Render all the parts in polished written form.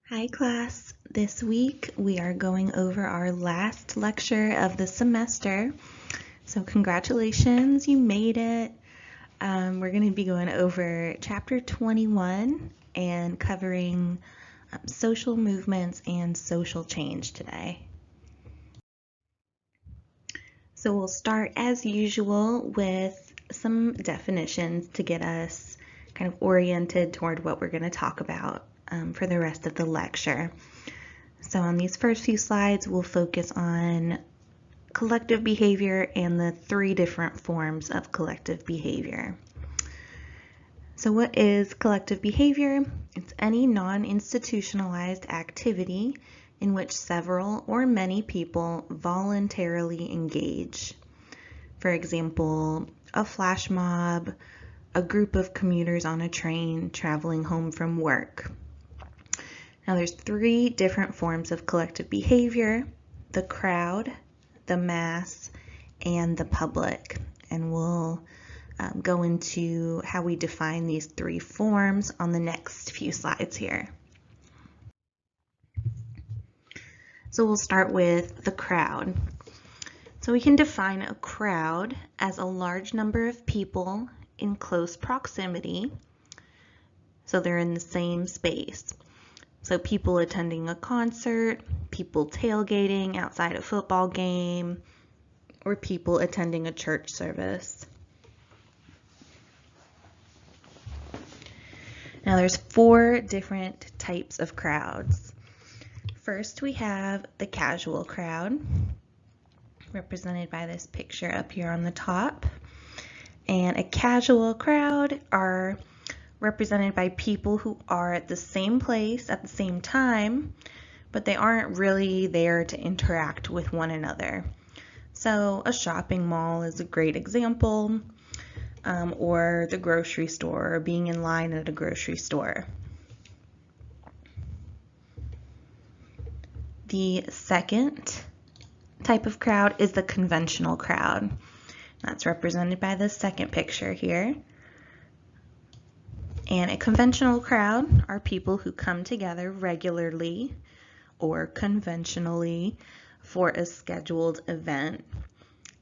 Hi class, this week we are going over our last lecture of the semester. So congratulations, you made it. We're going to be going over chapter 21 and covering social movements and social change today. So we'll start as usual with some definitions to get us kind of oriented toward what we're going to talk about for the rest of the lecture. So on these first few slides, we'll focus on collective behavior and the three different forms of collective behavior. So what is collective behavior? It's any non-institutionalized activity in which several or many people voluntarily engage. For example, a flash mob, a group of commuters on a train traveling home from work. Now there's three different forms of collective behavior: the crowd, the mass, and the public. And we'll go into how we define these three forms on the next few slides here. So we'll start with the crowd. So we can define a crowd as a large number of people in close proximity, so they're in the same space. So people attending a concert, people tailgating outside a football game, or people attending a church service. Now there's four different types of crowds. First, we have the casual crowd, represented by this picture up here on the top. And a casual crowd are represented by people who are at the same place at the same time, but they aren't really there to interact with one another. So a shopping mall is a great example, or the grocery store, or being in line at a grocery store. The second type of crowd is the conventional crowd. That's represented by the second picture here. And a conventional crowd are people who come together regularly or conventionally for a scheduled event.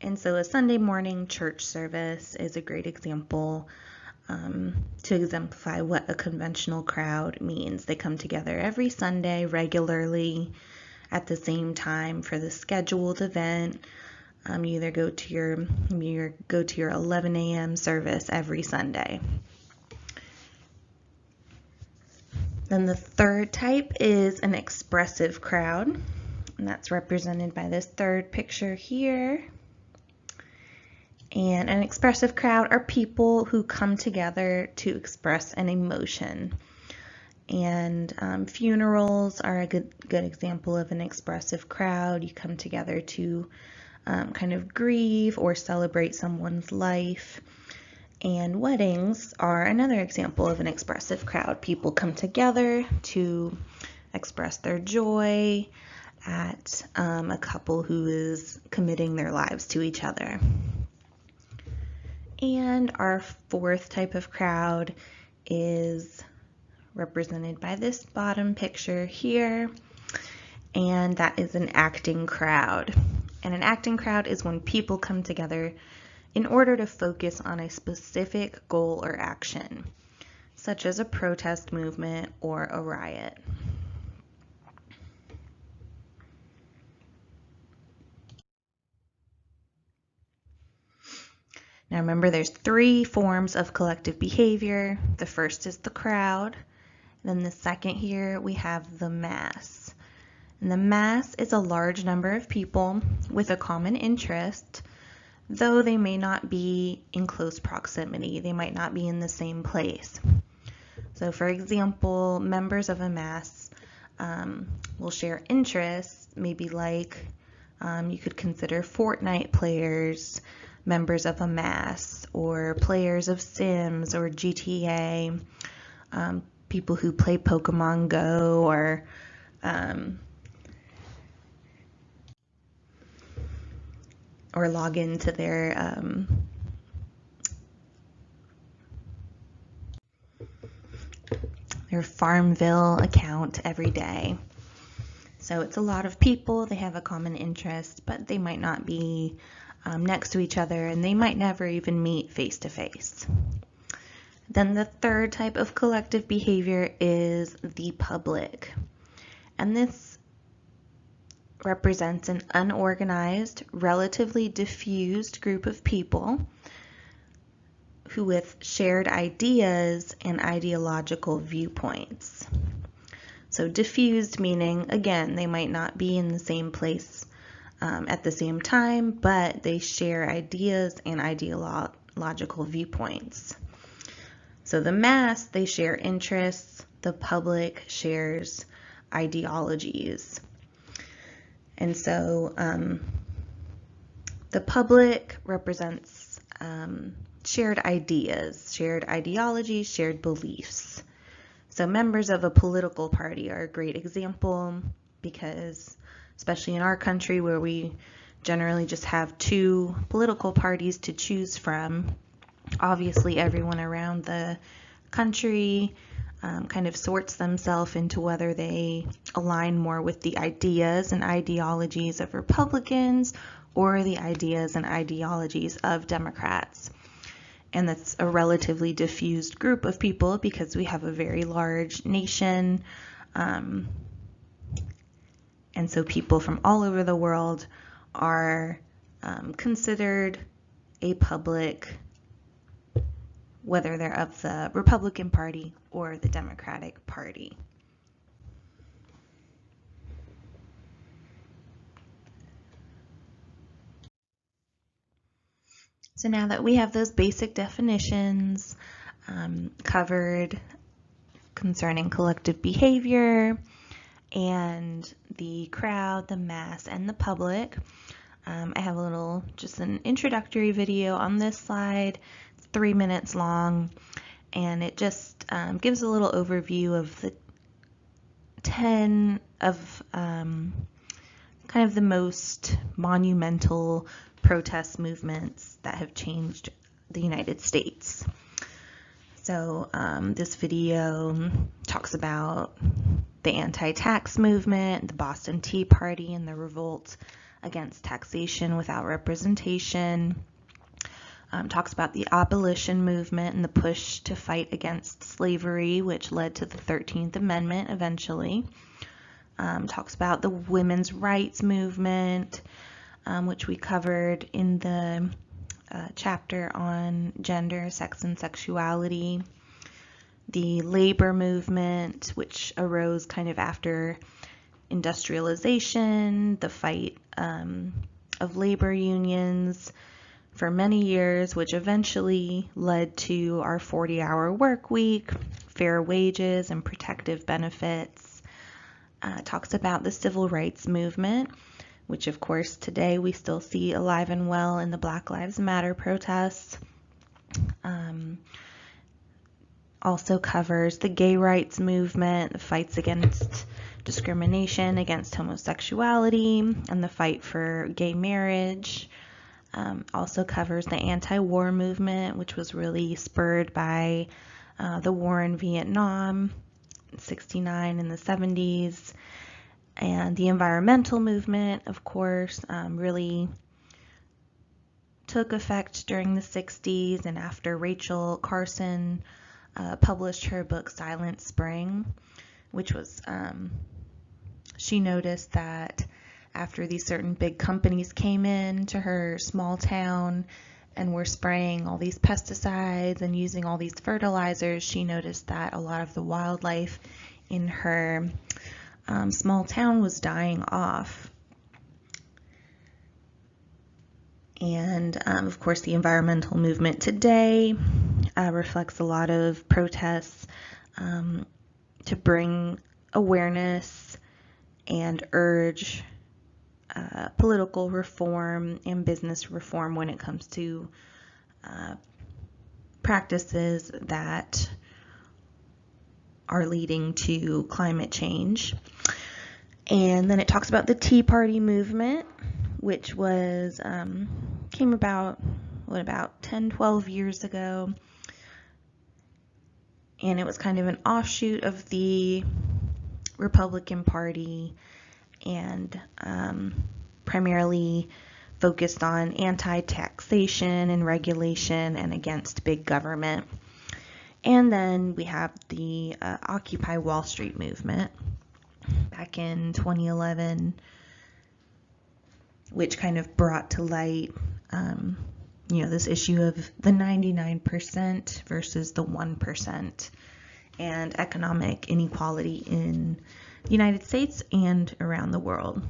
And so a Sunday morning church service is a great example to exemplify what a conventional crowd means. They come together every Sunday regularly at the same time for the scheduled event. You either go to your 11 a.m. service every Sunday. Then the third type is an expressive crowd, and that's represented by this third picture here. And an expressive crowd are people who come together to express an emotion. And funerals are a good example of an expressive crowd. You come together to kind of grieve or celebrate someone's life. And weddings are another example of an expressive crowd. People come together to express their joy at a couple who is committing their lives to each other. And our fourth type of crowd is represented by this bottom picture here, and that is an acting crowd. And an acting crowd is when people come together in order to focus on a specific goal or action, such as a protest movement or a riot. Now remember, there's three forms of collective behavior. The first is the crowd. Then the second here we have the mass. And the mass is a large number of people with a common interest, though they may not be in close proximity. They might not be in the same place. So for example, members of a mass will share interests, maybe like you could consider Fortnite players members of a mass, or players of Sims or GTA, people who play Pokemon Go, or log into their your Farmville account every day. So it's a lot of people, they have a common interest, but they might not be next to each other, and they might never even meet face to face. Then the third type of collective behavior is the public. And this represents an unorganized, relatively diffused group of people who with shared ideas and ideological viewpoints. So diffused meaning, again, they might not be in the same place at the same time, but they share ideas and ideological viewpoints. So the mass, they share interests. The public shares ideologies. And so the public represents shared ideas, shared ideologies, shared beliefs. So members of a political party are a great example because, especially in our country where we generally just have two political parties to choose from, obviously everyone around the country kind of sorts themselves into whether they align more with the ideas and ideologies of Republicans or the ideas and ideologies of Democrats. And that's a relatively diffused group of people because we have a very large nation. And so people from all over the world are considered a public, whether they're of the Republican Party or the Democratic Party. So now that we have those basic definitions covered concerning collective behavior and the crowd, the mass, and the public, I have just an introductory video on this slide. It's 3 minutes long, and it just gives a little overview of the 10 of kind of the most monumental protest movements that have changed the United States. So this video talks about the anti-tax movement, the Boston Tea Party, and the revolt against taxation without representation. Talks about the abolition movement and the push to fight against slavery, which led to the 13th Amendment eventually. Talks about the women's rights movement, which we covered in the chapter on gender, sex, and sexuality. The labor movement, which arose kind of after industrialization, the fight of labor unions for many years, which eventually led to our 40-hour work week, fair wages, and protective benefits. Talks about the civil rights movement, which of course today we still see alive and well in the Black Lives Matter protests. Also covers the gay rights movement, the fights against discrimination against homosexuality, and the fight for gay marriage. Also covers the anti-war movement, which was really spurred by the war in Vietnam, 1969 and the 70s. And the environmental movement, of course, really took effect during the 60s and after Rachel Carson published her book Silent Spring, which was, she noticed that after these certain big companies came in to her small town and were spraying all these pesticides and using all these fertilizers, she noticed that a lot of the wildlife in her small town was dying off. And of course, the environmental movement today reflects a lot of protests to bring awareness and urge political reform and business reform when it comes to practices that are leading to climate change. And then it talks about the Tea Party movement, which was came about 10-12 years ago, and it was kind of an offshoot of the Republican Party, and primarily focused on anti-taxation and regulation and against big government. And then we have the Occupy Wall Street movement back in 2011, which kind of brought to light this issue of the 99% versus the 1% and economic inequality in the United States and around the world.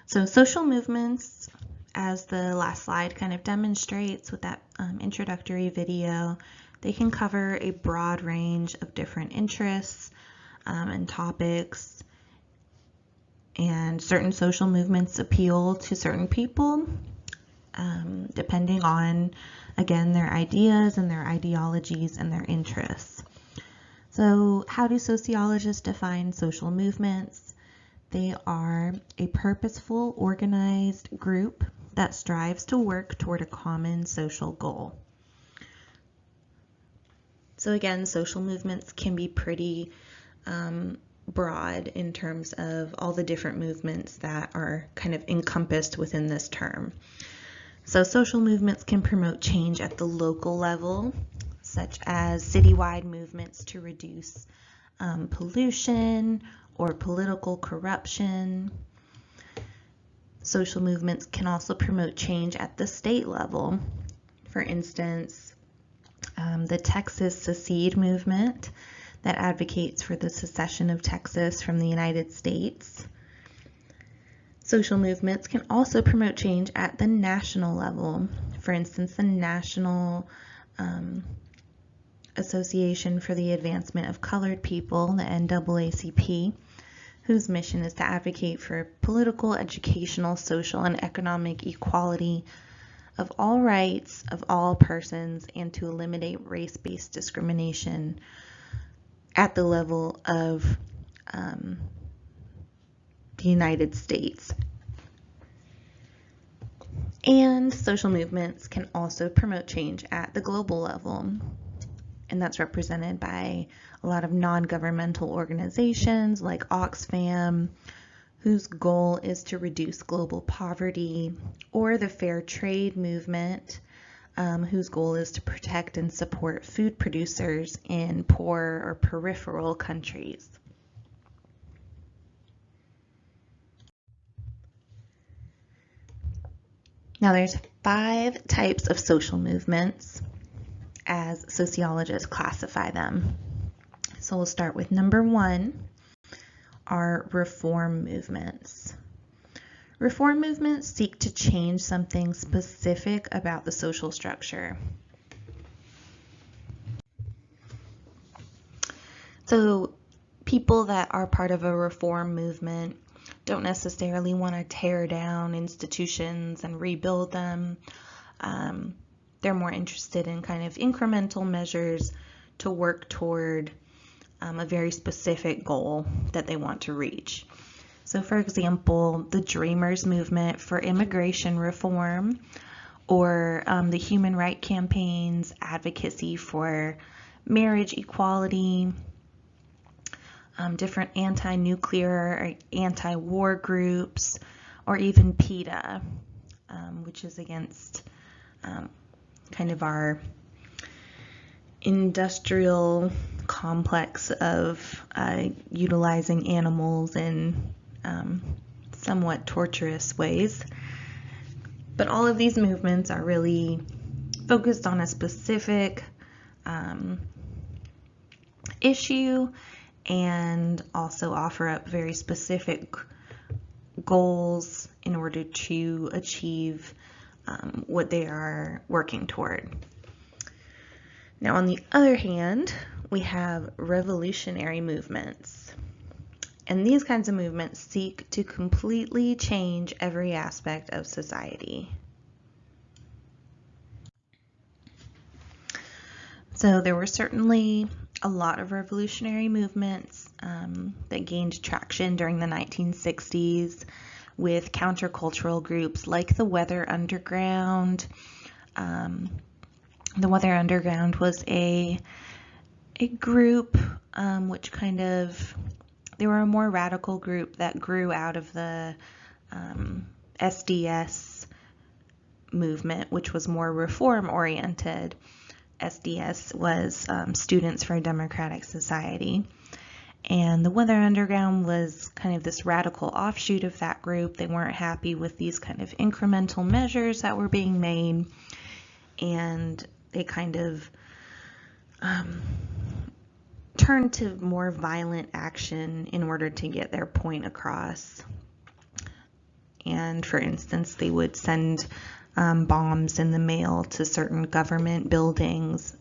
So social movements, as the last slide kind of demonstrates with that introductory video, they can cover a broad range of different interests and topics, and certain social movements appeal to certain people depending on, again, their ideas and their ideologies and their interests. So how do sociologists define social movements? They are a purposeful, organized group that strives to work toward a common social goal. So again, social movements can be pretty broad in terms of all the different movements that are kind of encompassed within this term. So social movements can promote change at the local level, such as citywide movements to reduce pollution or political corruption. Social movements can also promote change at the state level. For instance, the Texas Secede movement that advocates for the secession of Texas from the United States. Social movements can also promote change at the national level. For instance, the National Association for the Advancement of Colored People, the NAACP, whose mission is to advocate for political, educational, social, and economic equality of all rights of all persons and to eliminate race-based discrimination at the level of the United States. And social movements can also promote change at the global level, and that's represented by a lot of non-governmental organizations like Oxfam, whose goal is to reduce global poverty, or the Fair Trade movement, whose goal is to protect and support food producers in poor or peripheral countries. Now there's 5 types of social movements as sociologists classify them. So we'll start with number 1, are reform movements. Reform movements seek to change something specific about the social structure. So people that are part of a reform movement don't necessarily want to tear down institutions and rebuild them. They're more interested in kind of incremental measures to work toward a very specific goal that they want to reach. So for example, the Dreamers movement for immigration reform, or the human rights campaigns advocacy for marriage equality, different anti-nuclear or anti-war groups, or even PETA, which is against kind of our industrial complex of utilizing animals in somewhat torturous ways. But all of these movements are really focused on a specific issue and also offer up very specific goals in order to achieve what they are working toward. Now, on the other hand, we have revolutionary movements. And these kinds of movements seek to completely change every aspect of society. So there were certainly a lot of revolutionary movements that gained traction during the 1960s with countercultural groups like the Weather Underground. The Weather Underground was a group which kind of, they were a more radical group that grew out of the SDS movement, which was more reform oriented. SDS was Students for a Democratic Society. And the Weather Underground was kind of this radical offshoot of that group. They weren't happy with these kind of incremental measures that were being made, and they kind of turned to more violent action in order to get their point across. And for instance, they would send bombs in the mail to certain government buildings,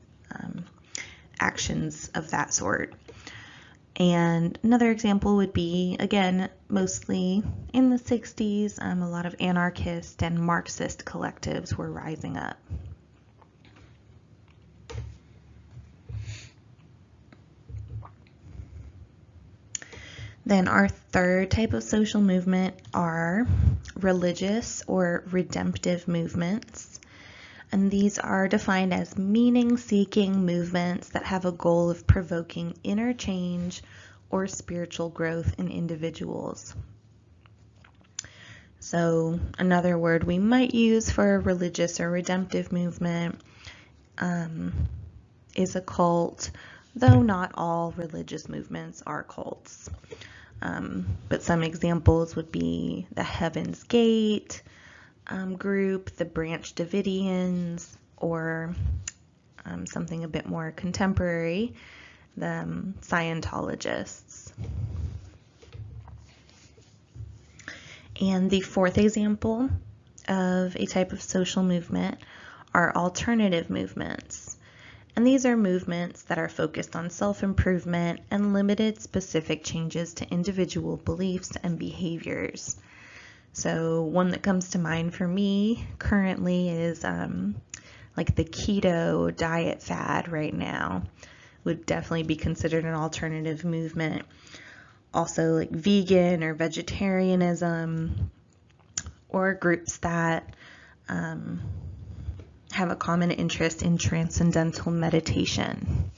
actions of that sort. And another example would be, again, mostly in the 60s, a lot of anarchist and Marxist collectives were rising up. Then our third type of social movement are religious or redemptive movements. And these are defined as meaning-seeking movements that have a goal of provoking inner change or spiritual growth in individuals. So another word we might use for a religious or redemptive movement is a cult, though not all religious movements are cults. But some examples would be the Heaven's Gate group, the Branch Davidians, or something a bit more contemporary, the Scientologists. And the fourth example of a type of social movement are alternative movements. And these are movements that are focused on self-improvement and limited specific changes to individual beliefs and behaviors. So one that comes to mind for me currently is like the keto diet fad right now would definitely be considered an alternative movement. Also like vegan or vegetarianism, or groups that have a common interest in transcendental meditation.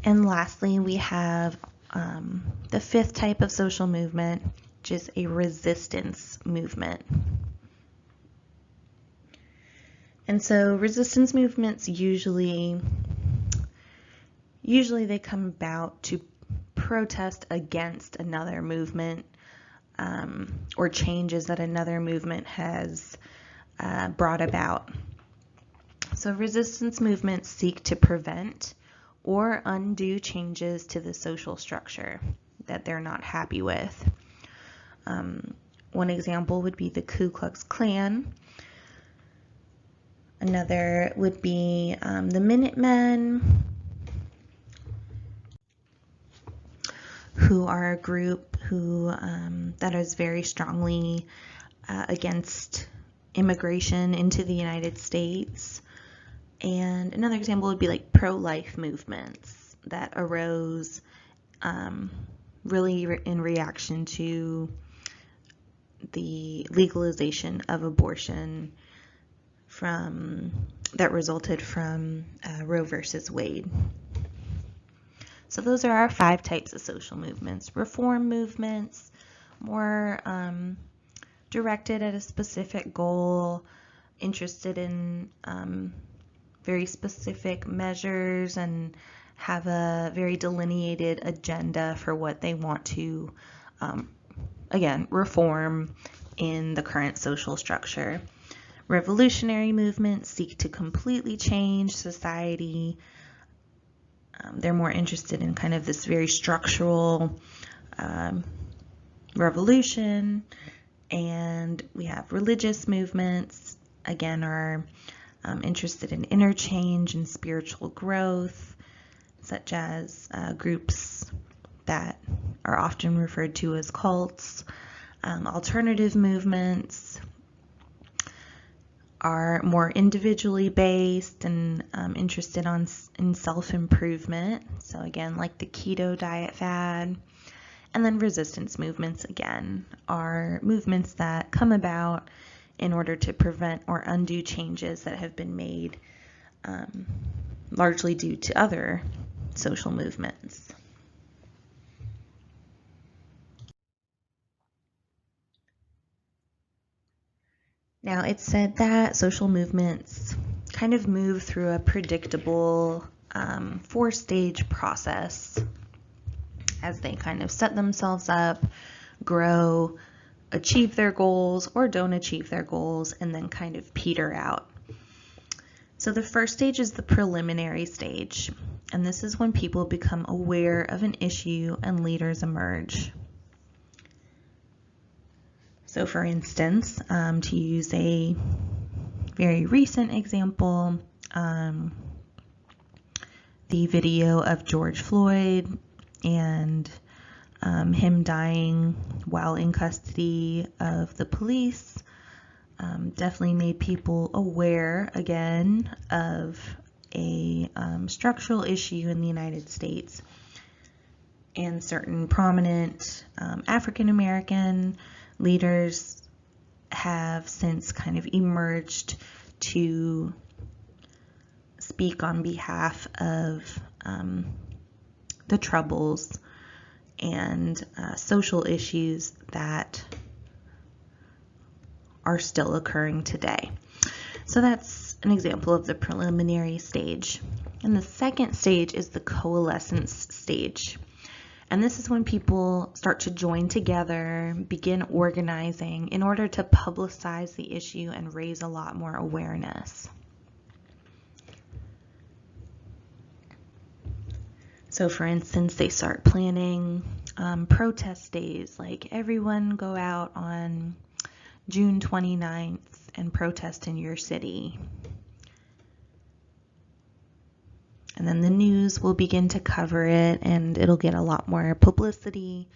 And lastly, we have the fifth type of social movement, which is a resistance movement. And so resistance movements usually they come about to protest against another movement or changes that another movement has brought about. So resistance movements seek to prevent or undo changes to the social structure that they're not happy with. One example would be the Ku Klux Klan. Another would be the Minutemen, who are a group who that is very strongly against immigration into the United States. And another example would be like pro-life movements that arose really in reaction to the legalization of abortion that resulted from Roe versus Wade. So those are our 5 types of social movements. Reform movements, more directed at a specific goal, interested in very specific measures, and have a very delineated agenda for what they want to, again, reform in the current social structure. Revolutionary movements seek to completely change society. They're more interested in kind of this very structural revolution. And we have religious movements, again, are interested in interchange and spiritual growth, such as groups that are often referred to as cults. Alternative movements are more individually based and interested in self-improvement. So again, like the keto diet fad. And then resistance movements, again, are movements that come about in order to prevent or undo changes that have been made largely due to other social movements. Now, it's said that social movements kind of move through a predictable 4-stage process as they kind of set themselves up, grow, achieve their goals or don't achieve their goals, and then kind of peter out. So the first stage is the preliminary stage, and this is when people become aware of an issue and leaders emerge. So for instance, to use a very recent example, the video of George Floyd and him dying while in custody of the police definitely made people aware again of a structural issue in the United States. And certain prominent African American leaders have since kind of emerged to speak on behalf of the troubles and social issues that are still occurring today. So that's an example of the preliminary stage. And the second stage is the coalescence stage. And this is when people start to join together, begin organizing in order to publicize the issue and raise a lot more awareness. So for instance, they start planning protest days, like everyone go out on June 29th and protest in your city. And then the news will begin to cover it, and it'll get a lot more publicity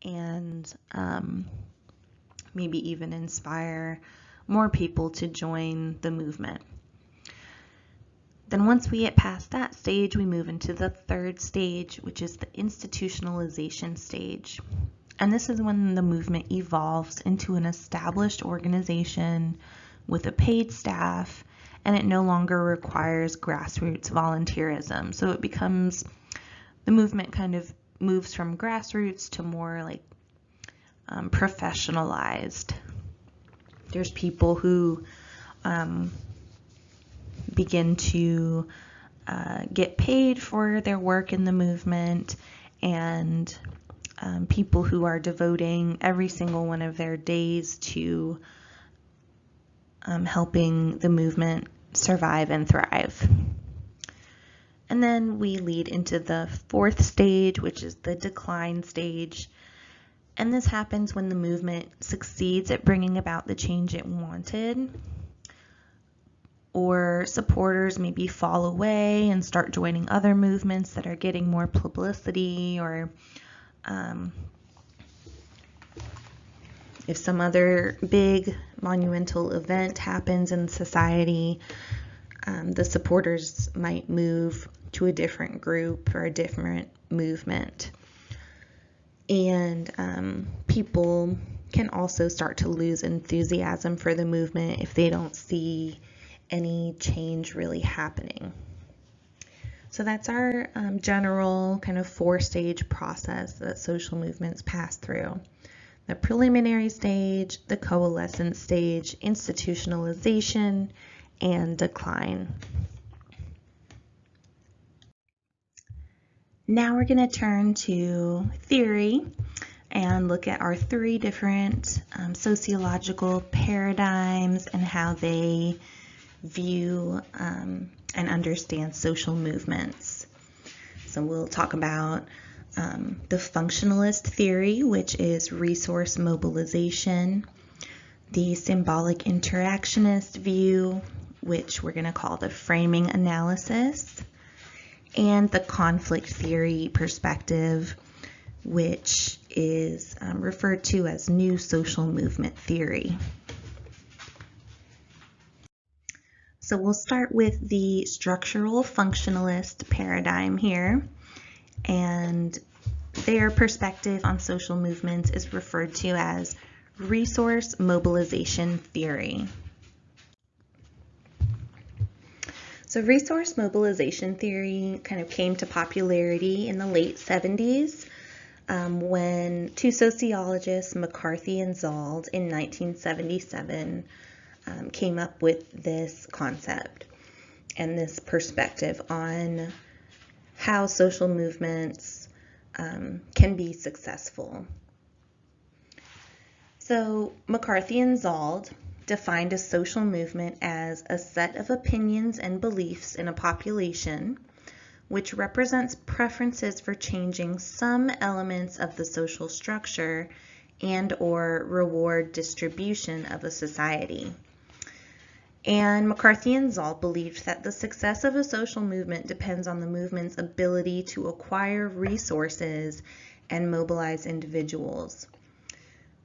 and maybe even inspire more people to join the movement. Then once we get past that stage, we move into the third stage, which is the institutionalization stage. And this is when the movement evolves into an established organization with a paid staff, and it no longer requires grassroots volunteerism. So it becomes, the movement kind of moves from grassroots to more like professionalized. There's people who begin to get paid for their work in the movement, and people who are devoting every single one of their days to helping the movement survive and thrive. And then we lead into the fourth stage, which is the decline stage. And this happens when the movement succeeds at bringing about the change it wanted, or supporters maybe fall away and start joining other movements that are getting more publicity, or if some other big monumental event happens in society, the supporters might move to a different group or a different movement. And people can also start to lose enthusiasm for the movement if they don't see any change really happening. So that's our general kind of 4-stage process that social movements pass through. The preliminary stage, the coalescence stage, institutionalization, and decline. Now we're going to turn to theory and look at our 3 different sociological paradigms and how they view and understand social movements. So we'll talk about the functionalist theory, which is resource mobilization, the symbolic interactionist view, which we're going to call the framing analysis, and the conflict theory perspective, which is referred to as new social movement theory. So we'll start with the structural functionalist paradigm here, and their perspective on social movements is referred to as resource mobilization theory. So resource mobilization theory kind of came to popularity in the late 70s when two sociologists, McCarthy and Zald, in 1977 came up with this concept and this perspective on how social movements can be successful. So McCarthy and Zald defined a social movement as a set of opinions and beliefs in a population which represents preferences for changing some elements of the social structure and/or reward distribution of a society. And McCarthy and Zald believed that the success of a social movement depends on the movement's ability to acquire resources and mobilize individuals.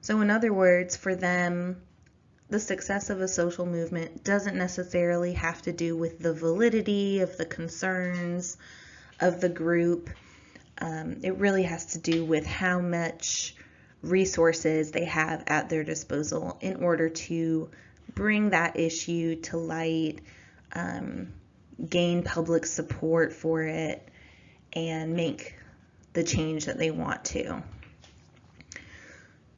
So in other words, for them, the success of a social movement doesn't necessarily have to do with the validity of the concerns of the group. It really has to do with how much resources they have at their disposal in order to bring that issue to light, gain public support for it, and make the change that they want to.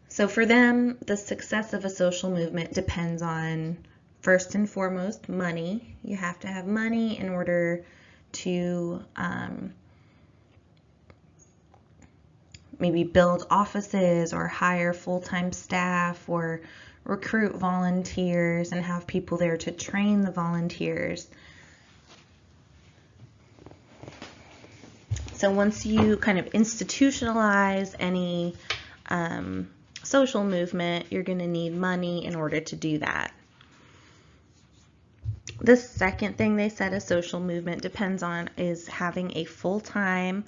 So for them, the success of a social movement depends on, first and foremost, money. You have to have money in order to maybe build offices or hire full-time staff or recruit volunteers and have people there to train the volunteers. So once you kind of institutionalize any social movement, you're going to need money in order to do that. The second thing they said a social movement depends on is having a full-time,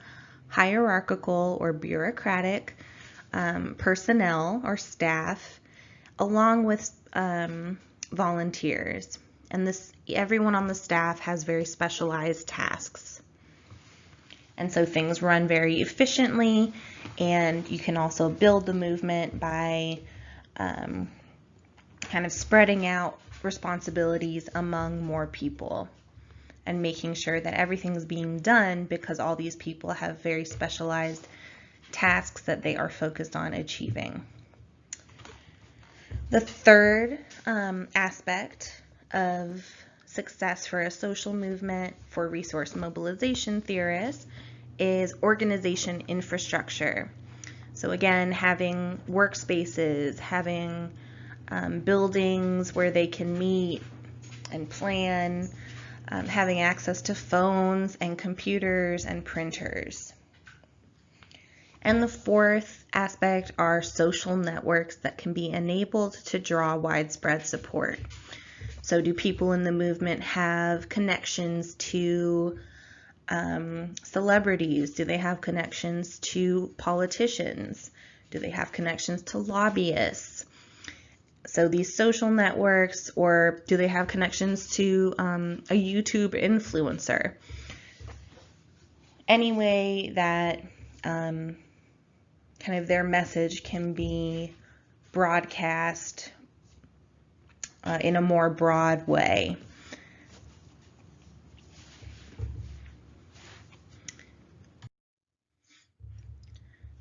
hierarchical or bureaucratic personnel or staff, along with volunteers. And everyone on the staff has very specialized tasks. And so things run very efficiently, and you can also build the movement by kind of spreading out responsibilities among more people and making sure that everything's being done because all these people have very specialized tasks that they are focused on achieving. The third aspect of success for a social movement for resource mobilization theorists is organization infrastructure. So again, having workspaces, having buildings where they can meet and plan, having access to phones and computers and printers. And the fourth aspect are social networks that can be enabled to draw widespread support. So do people in the movement have connections to celebrities? Do they have connections to politicians? Do they have connections to lobbyists? So these social networks, or do they have connections to a YouTube influencer? Any way that kind of their message can be broadcast in a more broad way.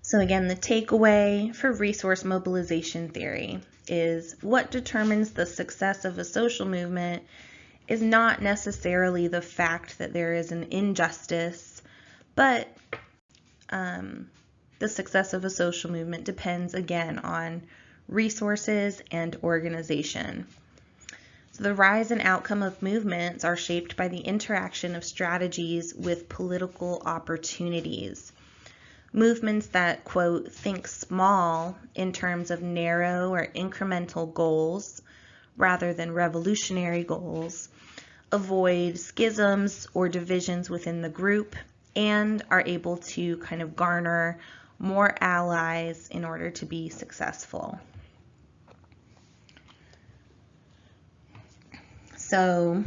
So again, the takeaway for resource mobilization theory is what determines the success of a social movement is not necessarily the fact that there is an injustice, but the success of a social movement depends again on resources and organization. So the rise and outcome of movements are shaped by the interaction of strategies with political opportunities. Movements that, quote, think small in terms of narrow or incremental goals rather than revolutionary goals, avoid schisms or divisions within the group, and are able to kind of garner more allies in order to be successful. So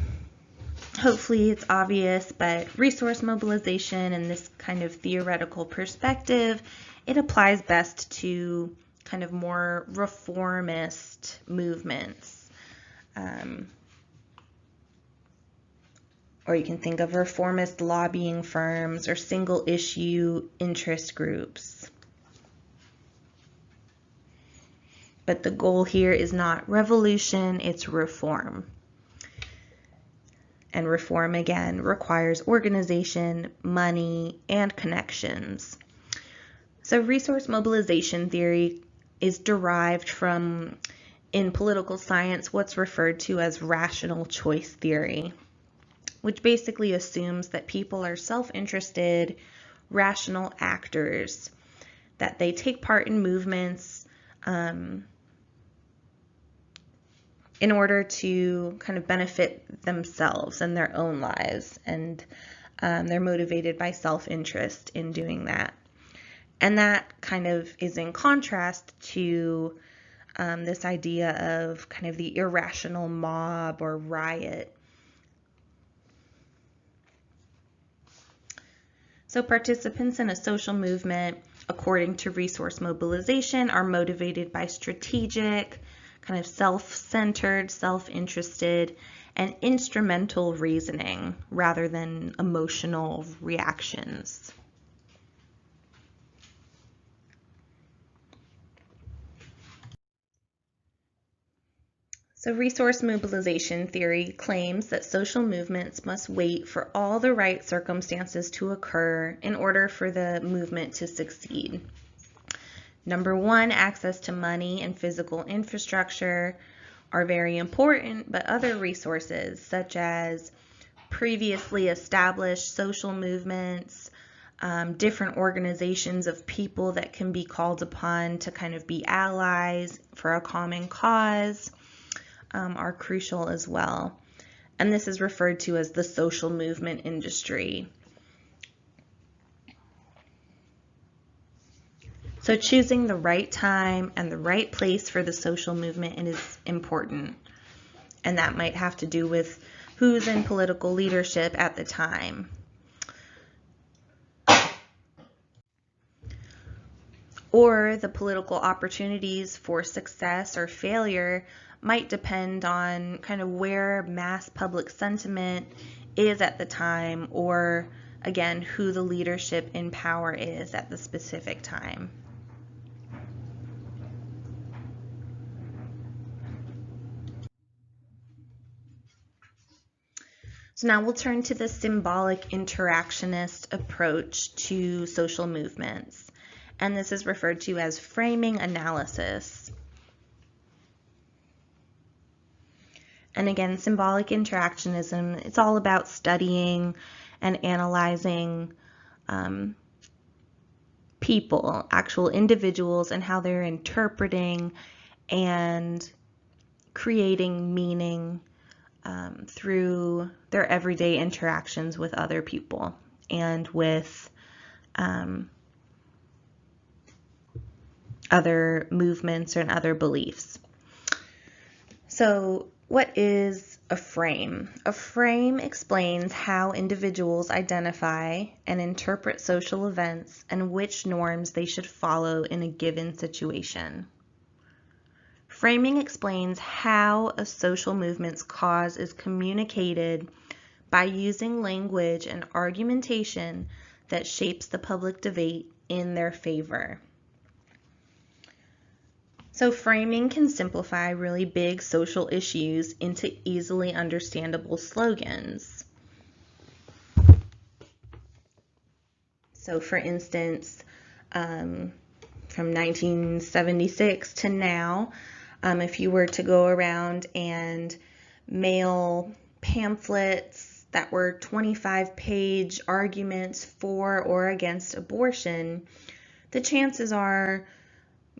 hopefully it's obvious, but resource mobilization and this kind of theoretical perspective, it applies best to kind of more reformist movements. Or you can think of reformist lobbying firms or single issue interest groups. But the goal here is not revolution, it's reform. And reform, again, requires organization, money, and connections. So resource mobilization theory is derived from, in political science, what's referred to as rational choice theory, which basically assumes that people are self-interested, rational actors, that they take part in movements in order to kind of benefit themselves and their own lives, and they're motivated by self-interest in doing that. And that kind of is in contrast to this idea of kind of the irrational mob or riot. So participants in a social movement, according to resource mobilization, are motivated by strategic, kind of self-centered, self-interested, and instrumental reasoning rather than emotional reactions. So resource mobilization theory claims that social movements must wait for all the right circumstances to occur in order for the movement to succeed. Number one, access to money and physical infrastructure are very important, but other resources such as previously established social movements, different organizations of people that can be called upon to kind of be allies for a common cause, are crucial as well. And this is referred to as the social movement industry. So choosing the right time and the right place for the social movement is important. And that might have to do with who's in political leadership at the time. Or the political opportunities for success or failure might depend on kind of where mass public sentiment is at the time, or again, who the leadership in power is at the specific time. So now we'll turn to the symbolic interactionist approach to social movements, and this is referred to as framing analysis. And again, symbolic interactionism, it's all about studying and analyzing people, actual individuals, and how they're interpreting and creating meaning through their everyday interactions with other people and with other movements and other beliefs. So what is a frame? A frame explains how individuals identify and interpret social events and which norms they should follow in a given situation. Framing explains how a social movement's cause is communicated by using language and argumentation that shapes the public debate in their favor. So framing can simplify really big social issues into easily understandable slogans. So for instance, from 1976 to now, if you were to go around and mail pamphlets that were 25-page arguments for or against abortion, the chances are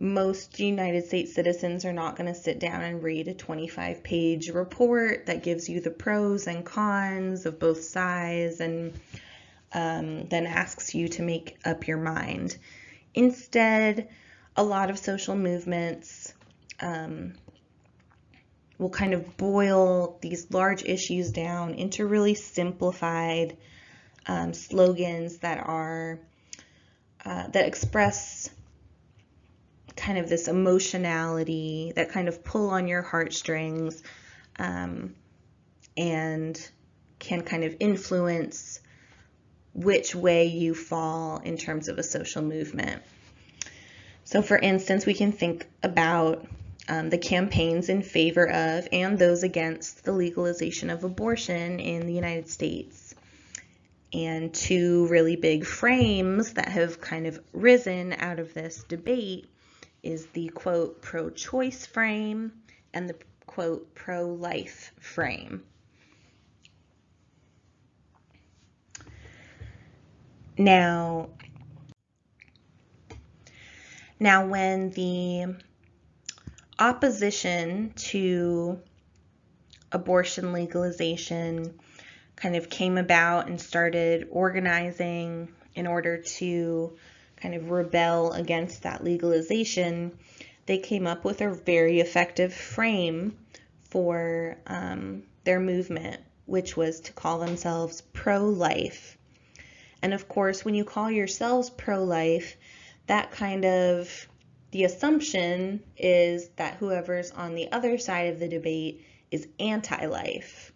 most United States citizens are not going to sit down and read a 25-page report that gives you the pros and cons of both sides and then asks you to make up your mind. Instead, a lot of social movements will kind of boil these large issues down into really simplified slogans that are that express kind of this emotionality that kind of pull on your heartstrings and can kind of influence which way you fall in terms of a social movement. So for instance, we can think about the campaigns in favor of and those against the legalization of abortion in the United States. And two really big frames that have kind of risen out of this debate is the quote pro-choice frame and the quote pro-life frame. Now when the opposition to abortion legalization kind of came about and started organizing in order to kind of rebel against that legalization, they came up with a very effective frame for their movement, which was to call themselves pro-life. And of course, when you call yourselves pro-life, that kind of, the assumption is that whoever's on the other side of the debate is anti-life.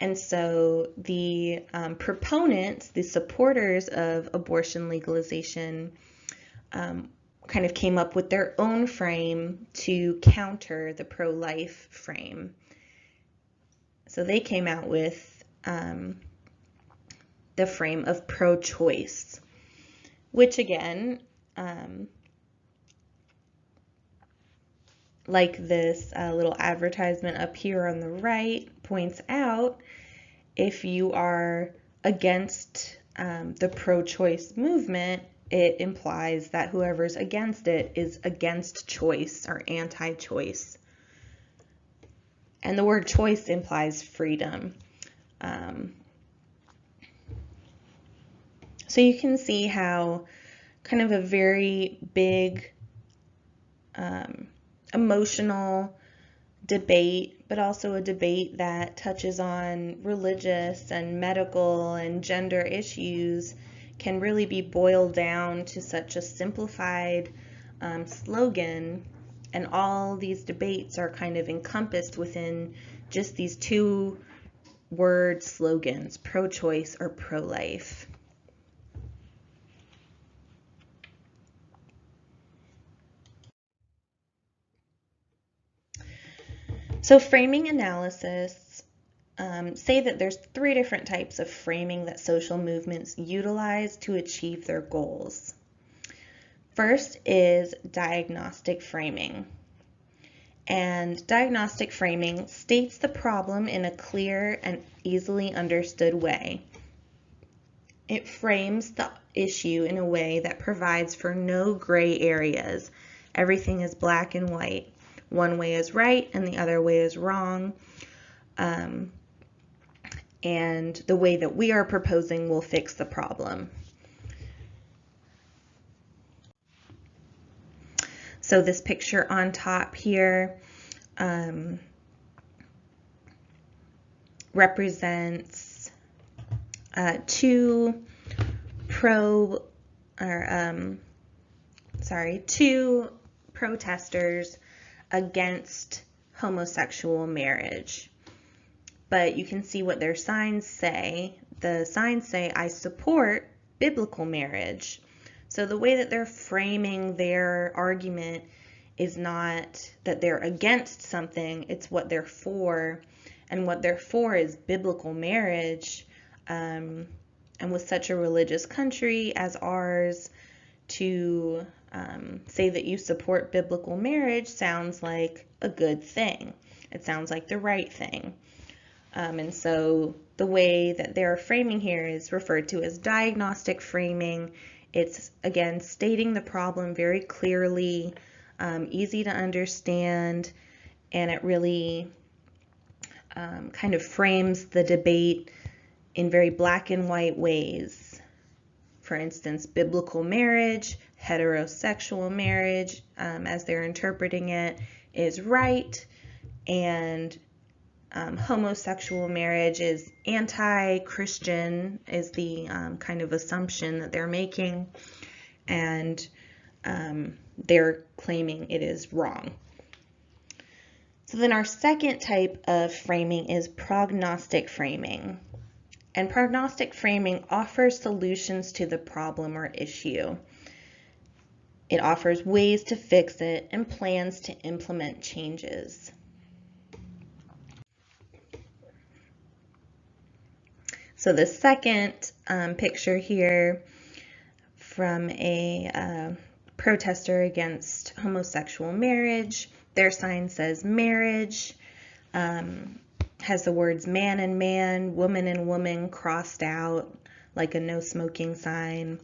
And so the proponents, the supporters of abortion legalization, kind of came up with their own frame to counter the pro-life frame. So they came out with the frame of pro-choice, which again, like this little advertisement up here on the right points out, if you are against the pro-choice movement, it implies that whoever's against it is against choice or anti-choice. And the word choice implies freedom. So you can see how kind of a very big emotional debate, but also a debate that touches on religious and medical and gender issues, can really be boiled down to such a simplified slogan, and all these debates are kind of encompassed within just these two word slogans, pro-choice or pro-life. So framing analysis say that there's three different types of framing that social movements utilize to achieve their goals. First is diagnostic framing. And diagnostic framing states the problem in a clear and easily understood way. It frames the issue in a way that provides for no gray areas. Everything is black and white. One way is right and the other way is wrong. And the way that we are proposing will fix the problem. So this picture on top here represents two protesters against homosexual marriage. But you can see what their signs say. The signs say, "I support biblical marriage." So the way that they're framing their argument is not that they're against something, it's what they're for. And what they're for is biblical marriage. And with such a religious country as ours, to say that you support biblical marriage sounds like a good thing. It sounds like the right thing. And so the way that they're framing here is referred to as diagnostic framing. It's, again, stating the problem very clearly, easy to understand, and it really kind of frames the debate in very black and white ways. For instance, biblical marriage, heterosexual marriage, as they're interpreting it, is right, and homosexual marriage is anti-Christian, is the kind of assumption that they're making, and they're claiming it is wrong. So then our second type of framing is prognostic framing. And prognostic framing offers solutions to the problem or issue. It offers ways to fix it and plans to implement changes. So the second picture here from a protester against homosexual marriage. Their sign says marriage, has the words man and man, woman and woman crossed out like a no smoking sign.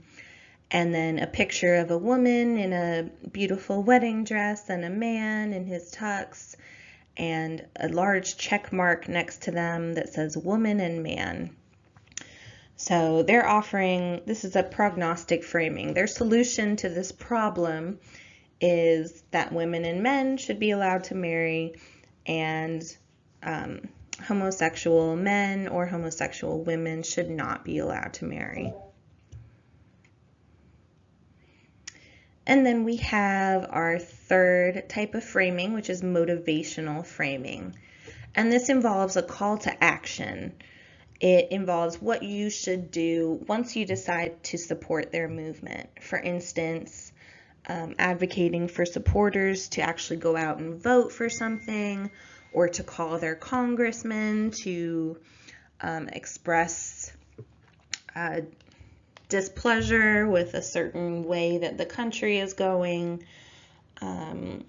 And then a picture of a woman in a beautiful wedding dress and a man in his tux, and a large check mark next to them that says woman and man. So they're offering, this is a prognostic framing. Their solution to this problem is that women and men should be allowed to marry, and homosexual men or homosexual women should not be allowed to marry. And then we have our third type of framing, which is motivational framing. And this involves a call to action. It involves what you should do once you decide to support their movement. For instance, advocating for supporters to actually go out and vote for something, or to call their congressman to express displeasure with a certain way that the country is going. And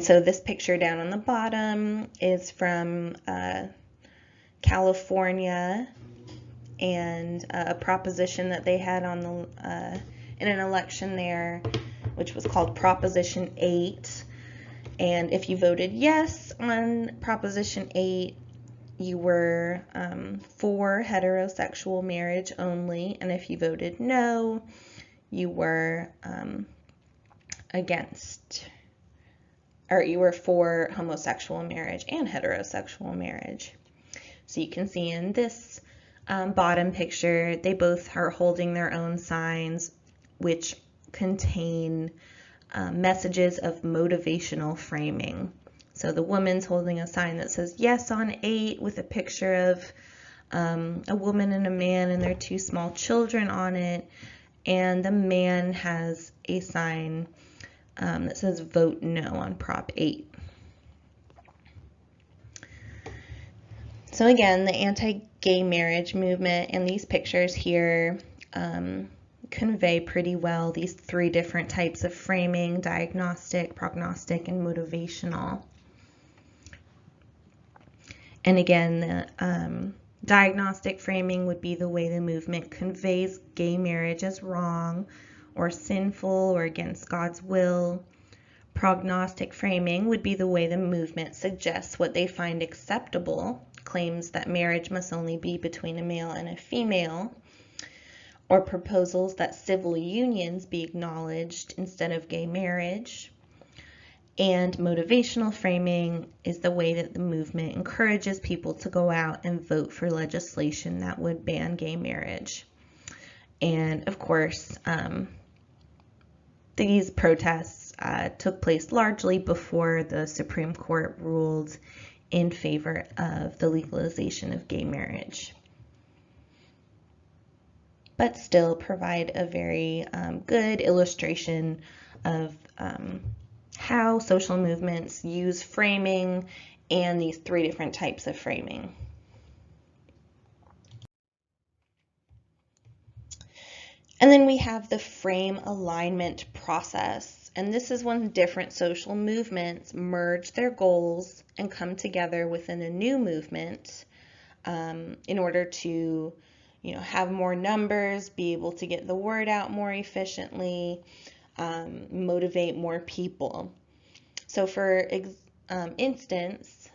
so this picture down on the bottom is from California, and a proposition that they had on the in an election there, which was called Proposition 8. And if you voted yes on Proposition 8, you were for heterosexual marriage only, and if you voted no, you were against, or you were for homosexual marriage and heterosexual marriage. So you can see in this bottom picture, they both are holding their own signs, which contain messages of motivational framing. So the woman's holding a sign that says yes on 8 with a picture of a woman and a man and their 2 small children on it. And the man has a sign that says vote no on Prop 8. So again, the anti-gay marriage movement and these pictures here convey pretty well these 3 different types of framing: diagnostic, prognostic, and motivational. And again, the diagnostic framing would be the way the movement conveys gay marriage as wrong or sinful or against God's will. Prognostic framing would be the way the movement suggests what they find acceptable, claims that marriage must only be between a male and a female, or proposals that civil unions be acknowledged instead of gay marriage. And motivational framing is the way that the movement encourages people to go out and vote for legislation that would ban gay marriage. And of course, these protests took place largely before the Supreme Court ruled in favor of the legalization of gay marriage, but still provide a very good illustration of how social movements use framing and these 3 different types of framing. And then we have the frame alignment process. And this is when different social movements merge their goals and come together within a new movement in order to, have more numbers, be able to get the word out more efficiently, motivate more people. So for instance,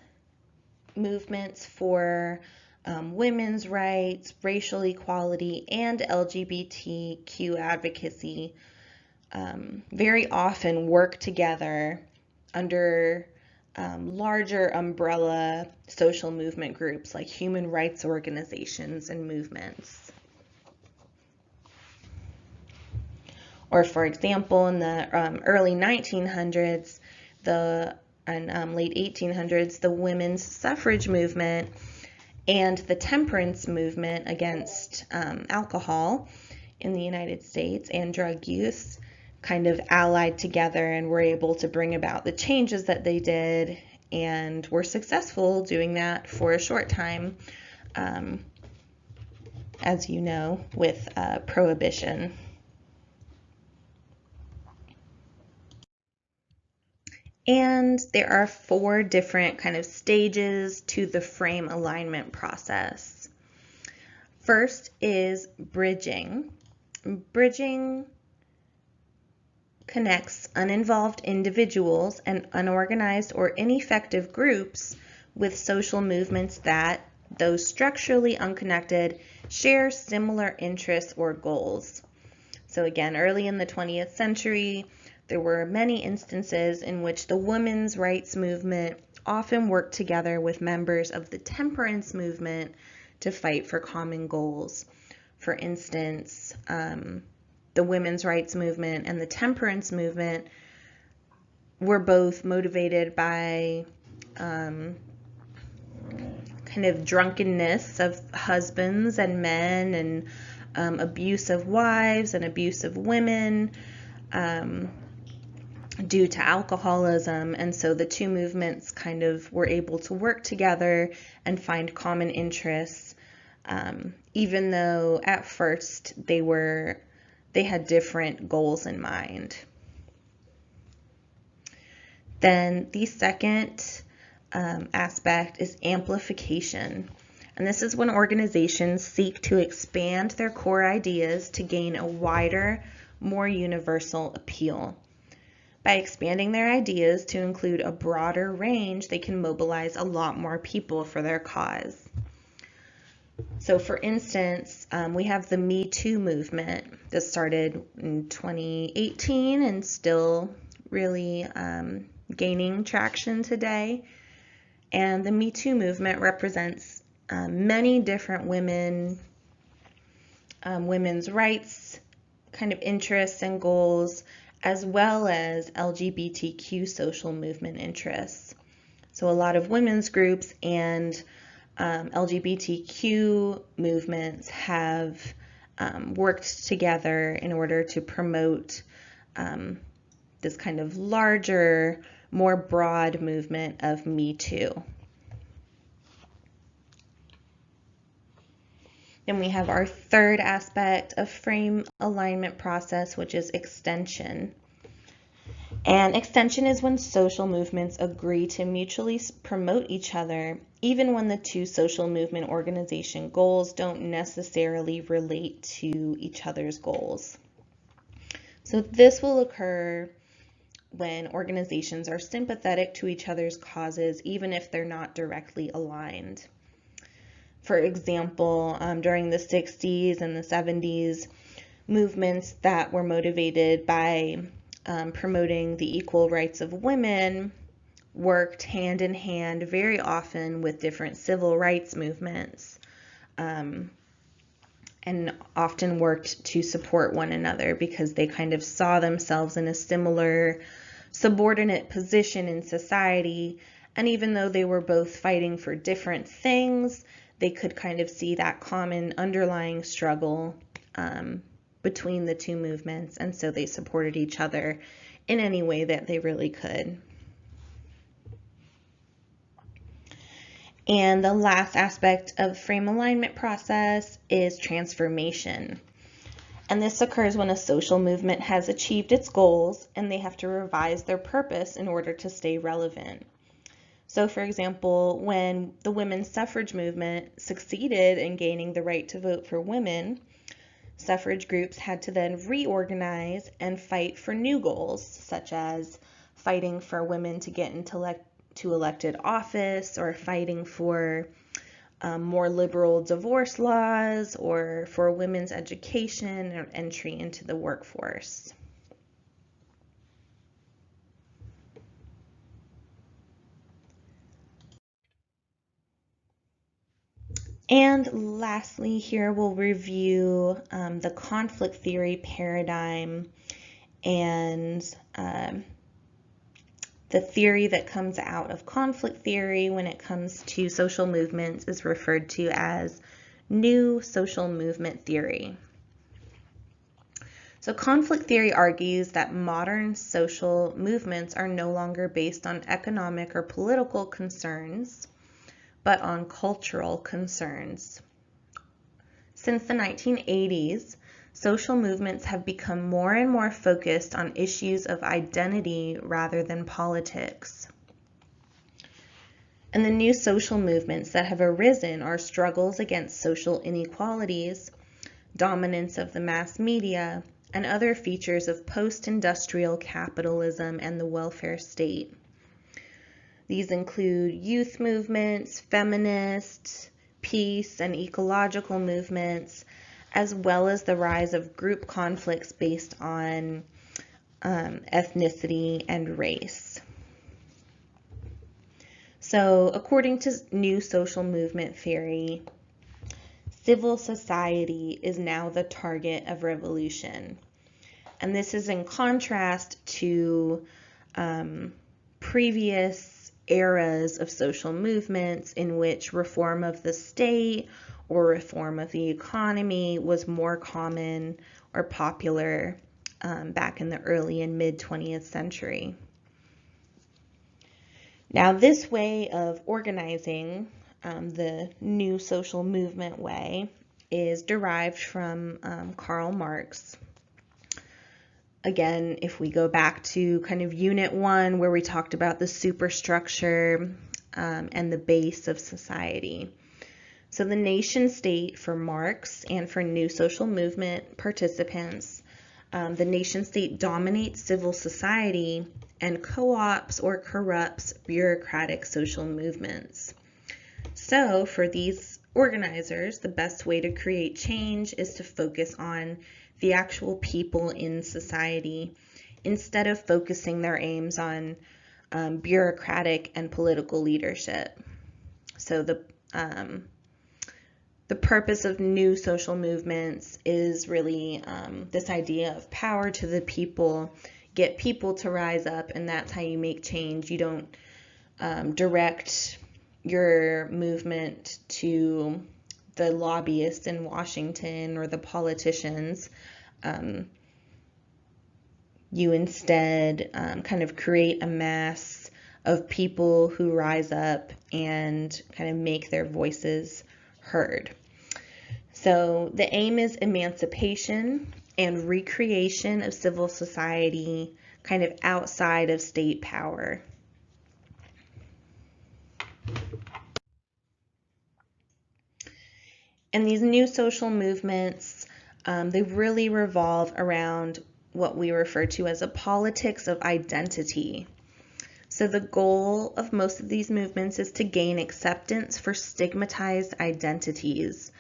movements for women's rights, racial equality, and LGBTQ advocacy very often work together under larger umbrella social movement groups like human rights organizations and movements. Or for example, in the early 1900s and late 1800s, the women's suffrage movement and the temperance movement against alcohol in the United States and drug use kind of allied together and were able to bring about the changes that they did, and were successful doing that for a short time, as you know, with prohibition. And there are 4 different kind of stages to the frame alignment process. First is bridging. Bridging connects uninvolved individuals and unorganized or ineffective groups with social movements that, though structurally unconnected, share similar interests or goals. So again, early in the 20th century, there were many instances in which the women's rights movement often worked together with members of the temperance movement to fight for common goals. For instance, the women's rights movement and the temperance movement were both motivated by kind of drunkenness of husbands and men, and abuse of wives and abuse of women, due to alcoholism. And so the 2 movements kind of were able to work together and find common interests, even though at first they had different goals in mind. Then the second aspect is amplification. And this is when organizations seek to expand their core ideas to gain a wider, more universal appeal. By expanding their ideas to include a broader range, they can mobilize a lot more people for their cause. So for instance, we have the Me Too movement that started in 2018 and still really gaining traction today. And the Me Too movement represents many different women's rights kind of interests and goals, as well as LGBTQ social movement interests. So a lot of women's groups and LGBTQ movements have worked together in order to promote this kind of larger, more broad movement of Me Too. Then we have our third aspect of frame alignment process, which is extension. And extension is when social movements agree to mutually promote each other, even when the 2 social movement organization goals don't necessarily relate to each other's goals. So this will occur when organizations are sympathetic to each other's causes, even if they're not directly aligned. For example, during the 60s and the 70s, movements that were motivated by promoting the equal rights of women worked hand in hand very often with different civil rights movements, and often worked to support one another because they kind of saw themselves in a similar subordinate position in society. And even though they were both fighting for different things, they could kind of see that common underlying struggle between the 2 movements, and so they supported each other in any way that they really could. And the last aspect of frame alignment process is transformation. And this occurs when a social movement has achieved its goals and they have to revise their purpose in order to stay relevant. So for example, when the women's suffrage movement succeeded in gaining the right to vote for women, suffrage groups had to then reorganize and fight for new goals, such as fighting for women to get into elected office, or fighting for more liberal divorce laws, or for women's education or entry into the workforce. And lastly, here we'll review the conflict theory paradigm, and the theory that comes out of conflict theory when it comes to social movements is referred to as new social movement theory. So conflict theory argues that modern social movements are no longer based on economic or political concerns, but on cultural concerns. Since the 1980s, social movements have become more and more focused on issues of identity rather than politics. And the new social movements that have arisen are struggles against social inequalities, dominance of the mass media, and other features of post-industrial capitalism and the welfare state. These include youth movements, feminist, peace, and ecological movements, as well as the rise of group conflicts based on ethnicity and race. So, according to new social movement theory, civil society is now the target of revolution. And this is in contrast to previous eras of social movements in which reform of the state or reform of the economy was more common or popular back in the early and mid 20th century. Now, this way of organizing, the new social movement way, is derived from Karl Marx. Again, if we go back to kind of Unit 1, where we talked about the superstructure and the base of society. So the nation state for Marx and for new social movement participants, the nation state dominates civil society and co-ops or corrupts bureaucratic social movements. So for these organizers, the best way to create change is to focus on the actual people in society instead of focusing their aims on bureaucratic and political leadership. So the purpose of new social movements is really this idea of power to the people, get people to rise up, and that's how you make change. You don't direct your movement to the lobbyists in Washington or the politicians. You instead kind of create a mass of people who rise up and kind of make their voices heard. So the aim is emancipation and recreation of civil society kind of outside of state power. And these new social movements, they really revolve around what we refer to as a politics of identity. So the goal of most of these movements is to gain acceptance for stigmatized identities.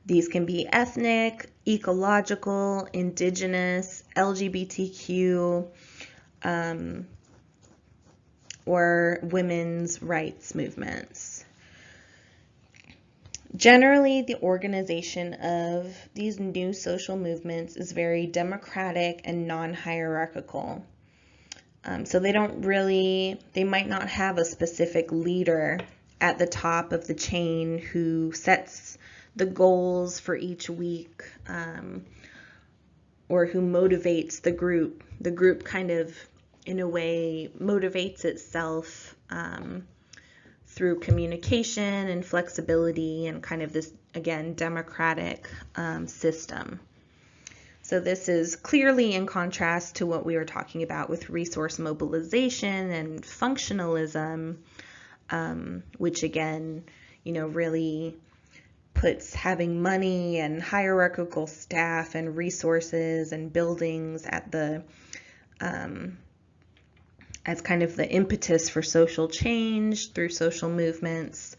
These can be ethnic, ecological, indigenous, LGBTQ, or women's rights movements. Generally, the organization of these new social movements is very democratic and non-hierarchical. So they might not have a specific leader at the top of the chain who sets the goals for each week, or who motivates the group. The group kind of, in a way, motivates itself through communication and flexibility and kind of this, again, democratic system. So this is clearly in contrast to what we were talking about with resource mobilization and functionalism, which again, really puts having money and hierarchical staff and resources and buildings at the as kind of the impetus for social change through social movements.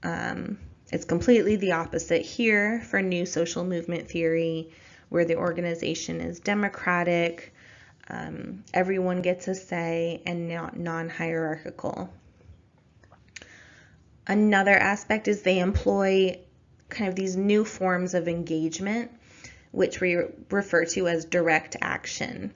It's completely the opposite here for new social movement theory, where the organization is democratic, everyone gets a say, and not non-hierarchical. Another aspect is they employ kind of these new forms of engagement, which we refer to as direct action.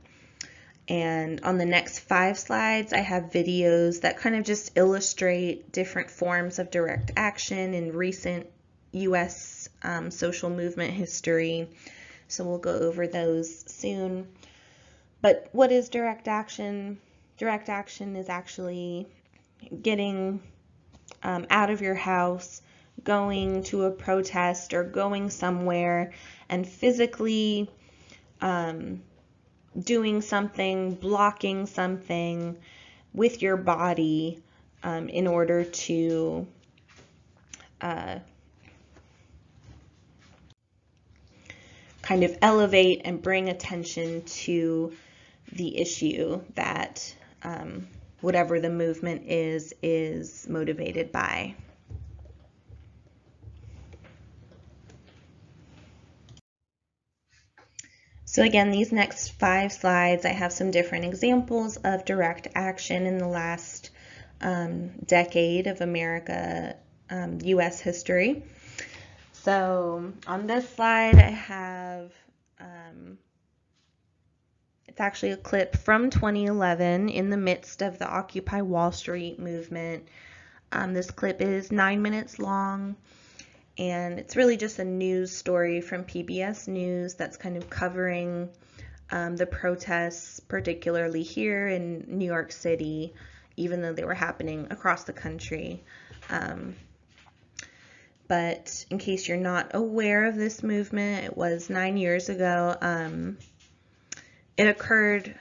And on the next 5 slides, I have videos that kind of just illustrate different forms of direct action in recent U.S. Social movement history. So we'll go over those soon. But what is direct action? Direct action is actually getting out of your house, going to a protest or going somewhere and physically doing something, blocking something with your body in order to kind of elevate and bring attention to the issue that whatever the movement is motivated by. So again, these next 5 slides, I have some different examples of direct action in the last decade of America, U.S. history. So on this slide, I have, it's actually a clip from 2011 in the midst of the Occupy Wall Street movement. This clip is 9 minutes long, and it's really just a news story from PBS News that's kind of covering the protests, particularly here in New York City, even though they were happening across the country. But in case you're not aware of this movement, it was 9 years ago. It occurred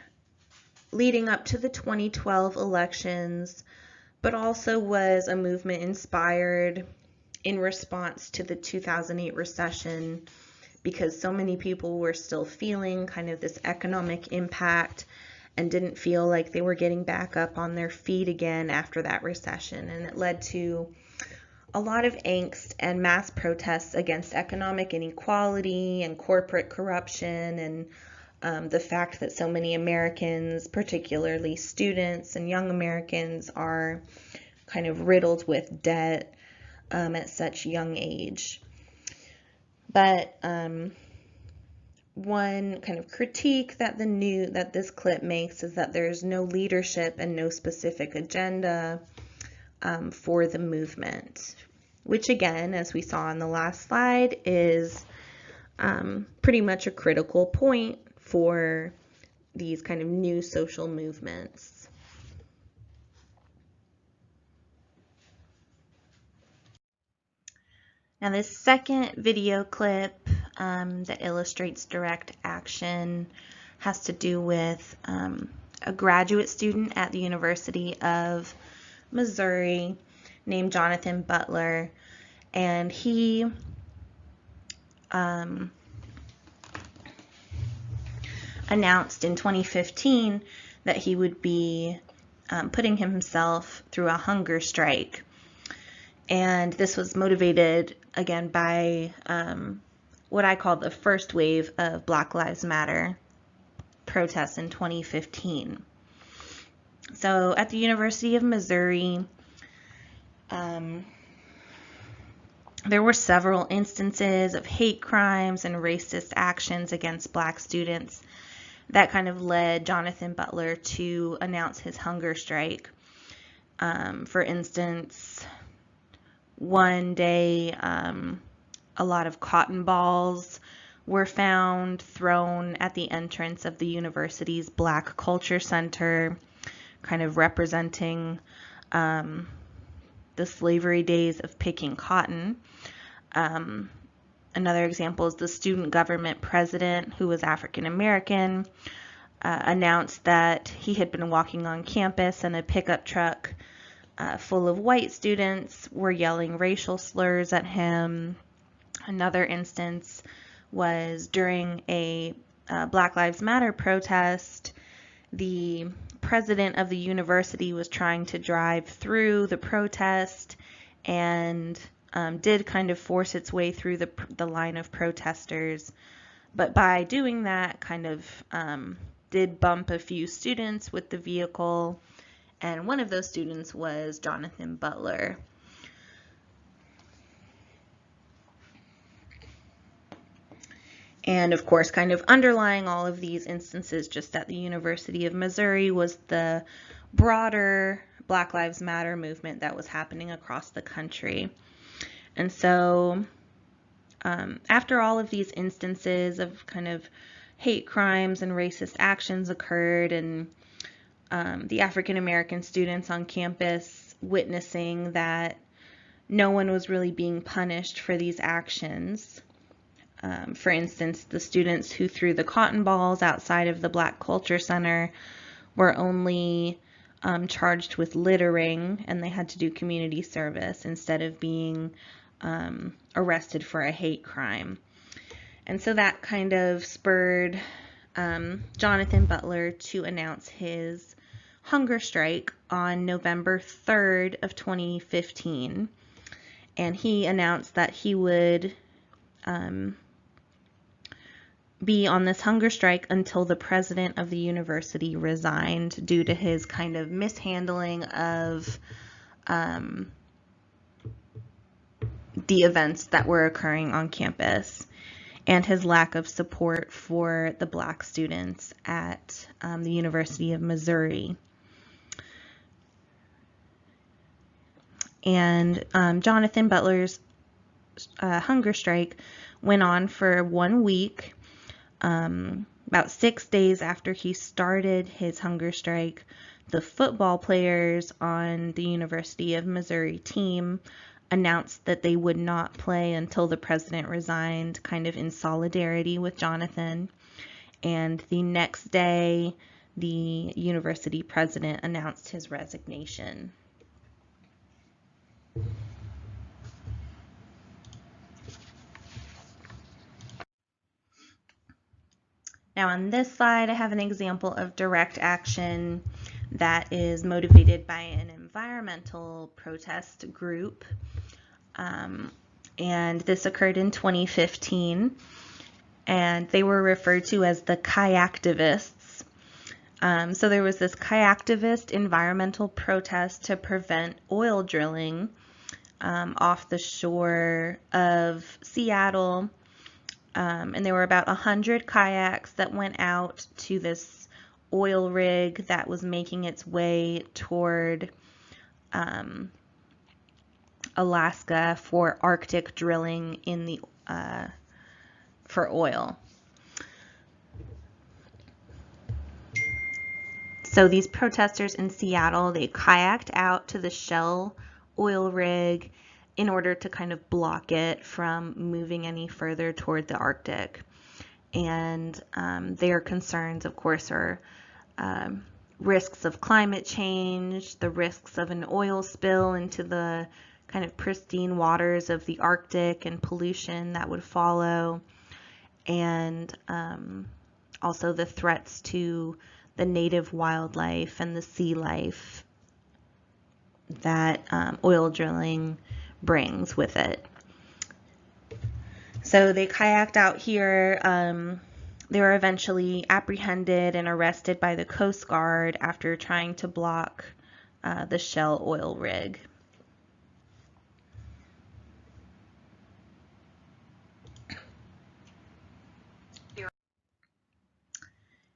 leading up to the 2012 elections, but also was a movement inspired in response to the 2008 recession, because so many people were still feeling kind of this economic impact and didn't feel like they were getting back up on their feet again after that recession. And it led to a lot of angst and mass protests against economic inequality and corporate corruption, and the fact that so many Americans, particularly students and young Americans, are kind of riddled with debt at such young age. But one kind of critique that this clip makes is that there's no leadership and no specific agenda for the movement, which again, as we saw on the last slide, is pretty much a critical point for these kind of new social movements. Now this second video clip that illustrates direct action has to do with a graduate student at the University of Missouri named Jonathan Butler, and he announced in 2015 that he would be putting himself through a hunger strike. And this was motivated, again, by what I call the first wave of Black Lives Matter protests in 2015. So at the University of Missouri, there were several instances of hate crimes and racist actions against Black students that kind of led Jonathan Butler to announce his hunger strike. For instance, one day, a lot of cotton balls were found thrown at the entrance of the university's Black Culture Center, kind of representing the slavery days of picking cotton. Another example is the student government president, who was African American, announced that he had been walking on campus and a pickup truck full of white students were yelling racial slurs at him. Another instance was during a Black Lives Matter protest. The president of the university was trying to drive through the protest and did kind of force its way through the line of protesters, but by doing that kind of did bump a few students with the vehicle, and one of those students was Jonathan Butler. And of course, kind of underlying all of these instances just at the University of Missouri was the broader Black Lives Matter movement that was happening across the country. And so after all of these instances of kind of hate crimes and racist actions occurred, and the African American students on campus witnessing that no one was really being punished for these actions. For instance, the students who threw the cotton balls outside of the Black Culture Center were only charged with littering, and they had to do community service instead of being arrested for a hate crime. And so that kind of spurred Jonathan Butler to announce his hunger strike on November 3rd of 2015. And he announced that he would be on this hunger strike until the president of the university resigned due to his kind of mishandling of the events that were occurring on campus and his lack of support for the Black students at the University of Missouri. And Jonathan Butler's hunger strike went on for 1 week. About 6 days after he started his hunger strike, the football players on the University of Missouri team announced that they would not play until the president resigned, kind of in solidarity with Jonathan. And the next day, the university president announced his resignation. Now on this slide, I have an example of direct action that is motivated by an environmental protest group. And this occurred in 2015, and they were referred to as the kayaktivists. So there was this kayaktivist environmental protest to prevent oil drilling off the shore of Seattle. And there were about 100 kayaks that went out to this oil rig that was making its way toward Alaska for Arctic drilling in the for oil. So these protesters in Seattle, they kayaked out to the Shell oil rig in order to kind of block it from moving any further toward the Arctic. And their concerns, of course, are risks of climate change, the risks of an oil spill into the kind of pristine waters of the Arctic and pollution that would follow, and also the threats to the native wildlife and the sea life that oil drilling brings with it. So they kayaked out here. They were eventually apprehended and arrested by the Coast Guard after trying to block the Shell oil rig.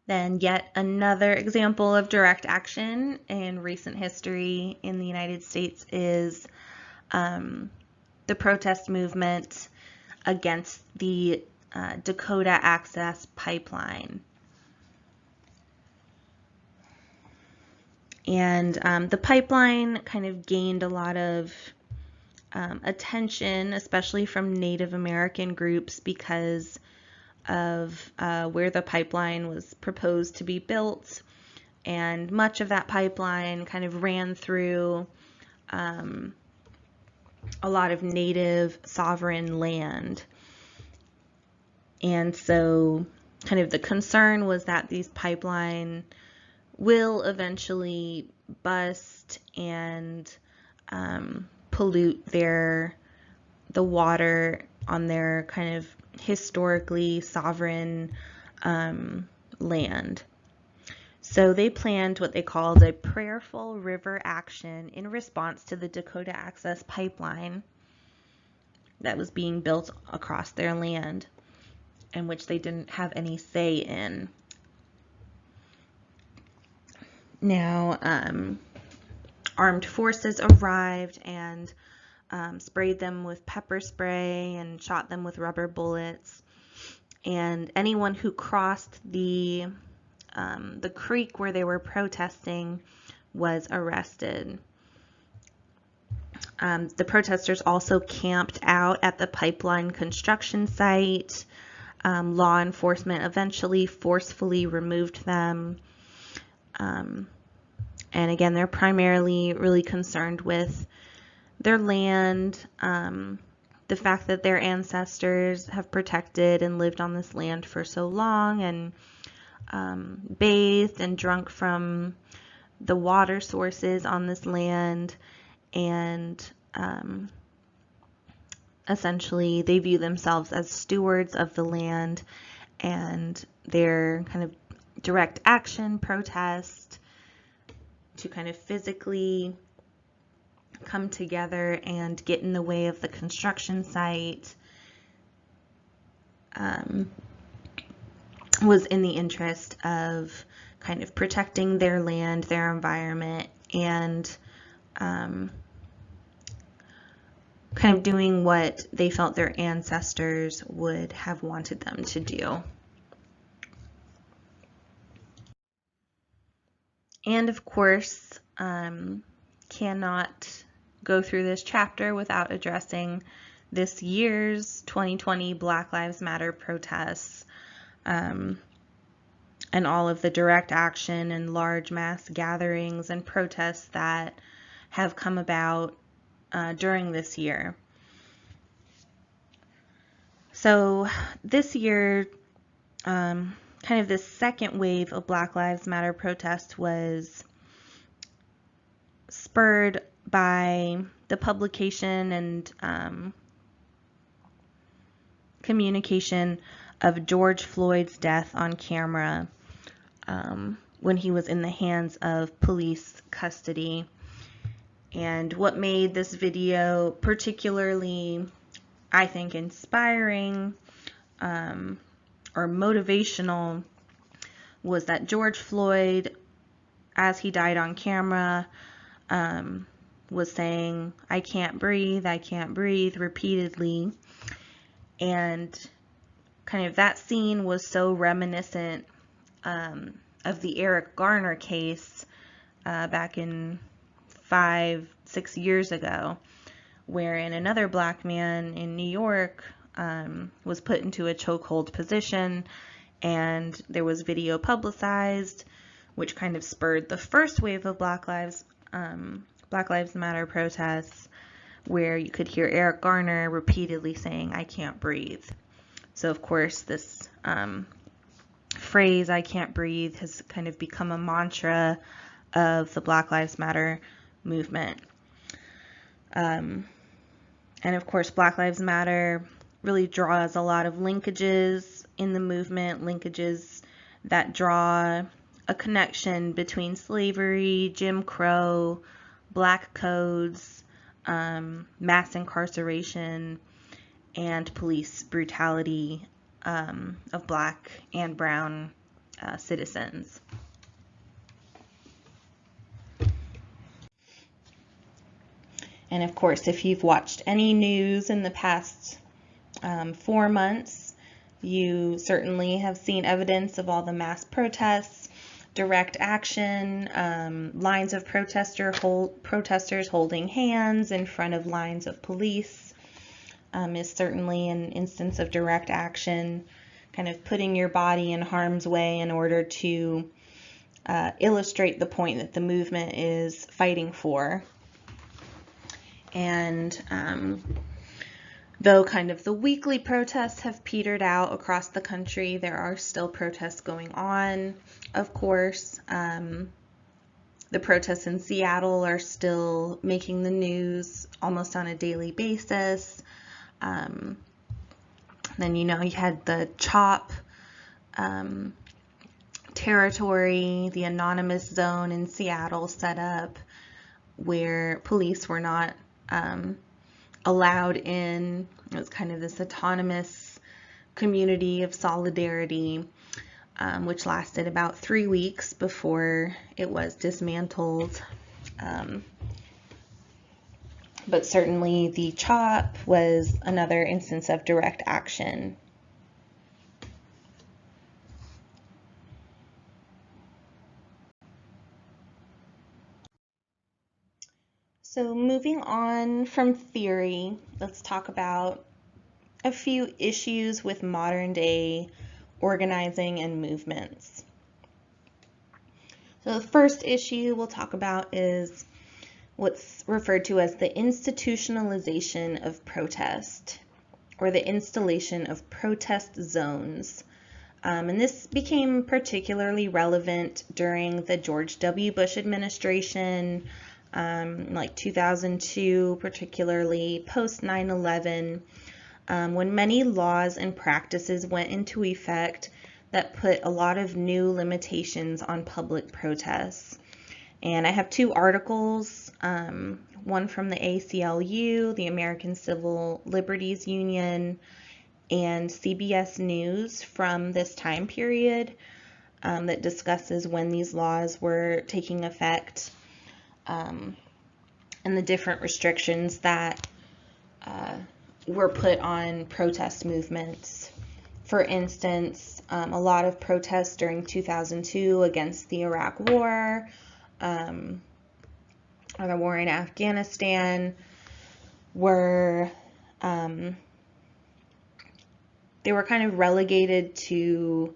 Then yet another example of direct action in recent history in the United States is the protest movement against the Dakota Access Pipeline. And the pipeline kind of gained a lot of attention, especially from Native American groups, because of where the pipeline was proposed to be built. And much of that pipeline kind of ran through a lot of native sovereign land. And so kind of the concern was that these pipeline will eventually bust and pollute the water on their kind of historically sovereign land. So they planned what they called a prayerful river action in response to the Dakota Access Pipeline that was being built across their land. and which they didn't have any say in. Now, armed forces arrived and sprayed them with pepper spray and shot them with rubber bullets. And anyone who crossed the creek where they were protesting was arrested. The protesters also camped out at the pipeline construction site. Law enforcement eventually forcefully removed them. And again, they're primarily really concerned with their land, the fact that their ancestors have protected and lived on this land for so long, and bathed and drunk from the water sources on this land, and essentially they view themselves as stewards of the land, and their kind of direct action protest to kind of physically come together and get in the way of the construction site was in the interest of kind of protecting their land, their environment, and kind of doing what they felt their ancestors would have wanted them to do. And of course, cannot go through this chapter without addressing this year's 2020 Black Lives Matter protests, and all of the direct action and large mass gatherings and protests that have come about during this year. So this year, kind of this second wave of Black Lives Matter protests was spurred by the publication and communication of George Floyd's death on camera when he was in the hands of police custody. And what made this video particularly, I think, inspiring or motivational was that George Floyd, as he died on camera, was saying, I can't breathe, repeatedly. And kind of that scene was so reminiscent of the Eric Garner case back in 5-6 years ago, wherein another black man in New York was put into a chokehold position, and there was video publicized, which kind of spurred the first wave of Black Lives Matter protests, where you could hear Eric Garner repeatedly saying, I can't breathe. So of course this phrase, I can't breathe, has kind of become a mantra of the Black Lives Matter movement. And of course, Black Lives Matter really draws a lot of linkages in the movement, linkages that draw a connection between slavery, Jim Crow, black codes, mass incarceration, and police brutality of black and brown citizens. And of course, if you've watched any news in the past 4 months, you certainly have seen evidence of all the mass protests, direct action, lines of protesters holding hands in front of lines of police is certainly an instance of direct action, kind of putting your body in harm's way in order to illustrate the point that the movement is fighting for. And though kind of the weekly protests have petered out across the country, there are still protests going on, of course. The protests in Seattle are still making the news almost on a daily basis. Then, you had the CHOP territory, the anonymous zone in Seattle set up, where police were not allowed in. It was kind of this autonomous community of solidarity, which lasted about 3 weeks before it was dismantled. But certainly the CHOP was another instance of direct action. So moving on from theory, let's talk about a few issues with modern day organizing and movements. So the first issue we'll talk about is what's referred to as the institutionalization of protest, or the installation of protest zones. And this became particularly relevant during the George W. Bush administration, like 2002, particularly post 9/11, when many laws and practices went into effect that put a lot of new limitations on public protests. And I have two articles, one from the ACLU, the American Civil Liberties Union, and CBS News from this time period that discusses when these laws were taking effect, and the different restrictions that were put on protest movements. For instance, a lot of protests during 2002 against the Iraq War, or the war in Afghanistan, were they were kind of relegated to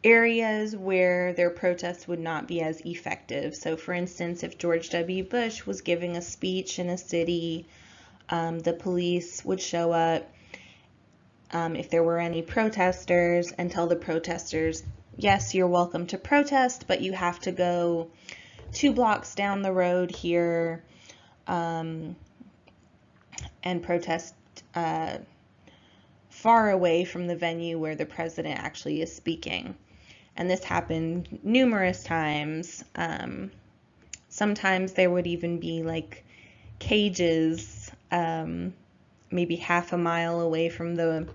areas where their protests would not be as effective. So for instance, if George W. Bush was giving a speech in a city, the police would show up if there were any protesters and tell the protesters, yes, you're welcome to protest, but you have to go 2 blocks down the road here and protest far away from the venue where the president actually is speaking. And this happened numerous times. Sometimes there would even be like cages maybe half a mile away from the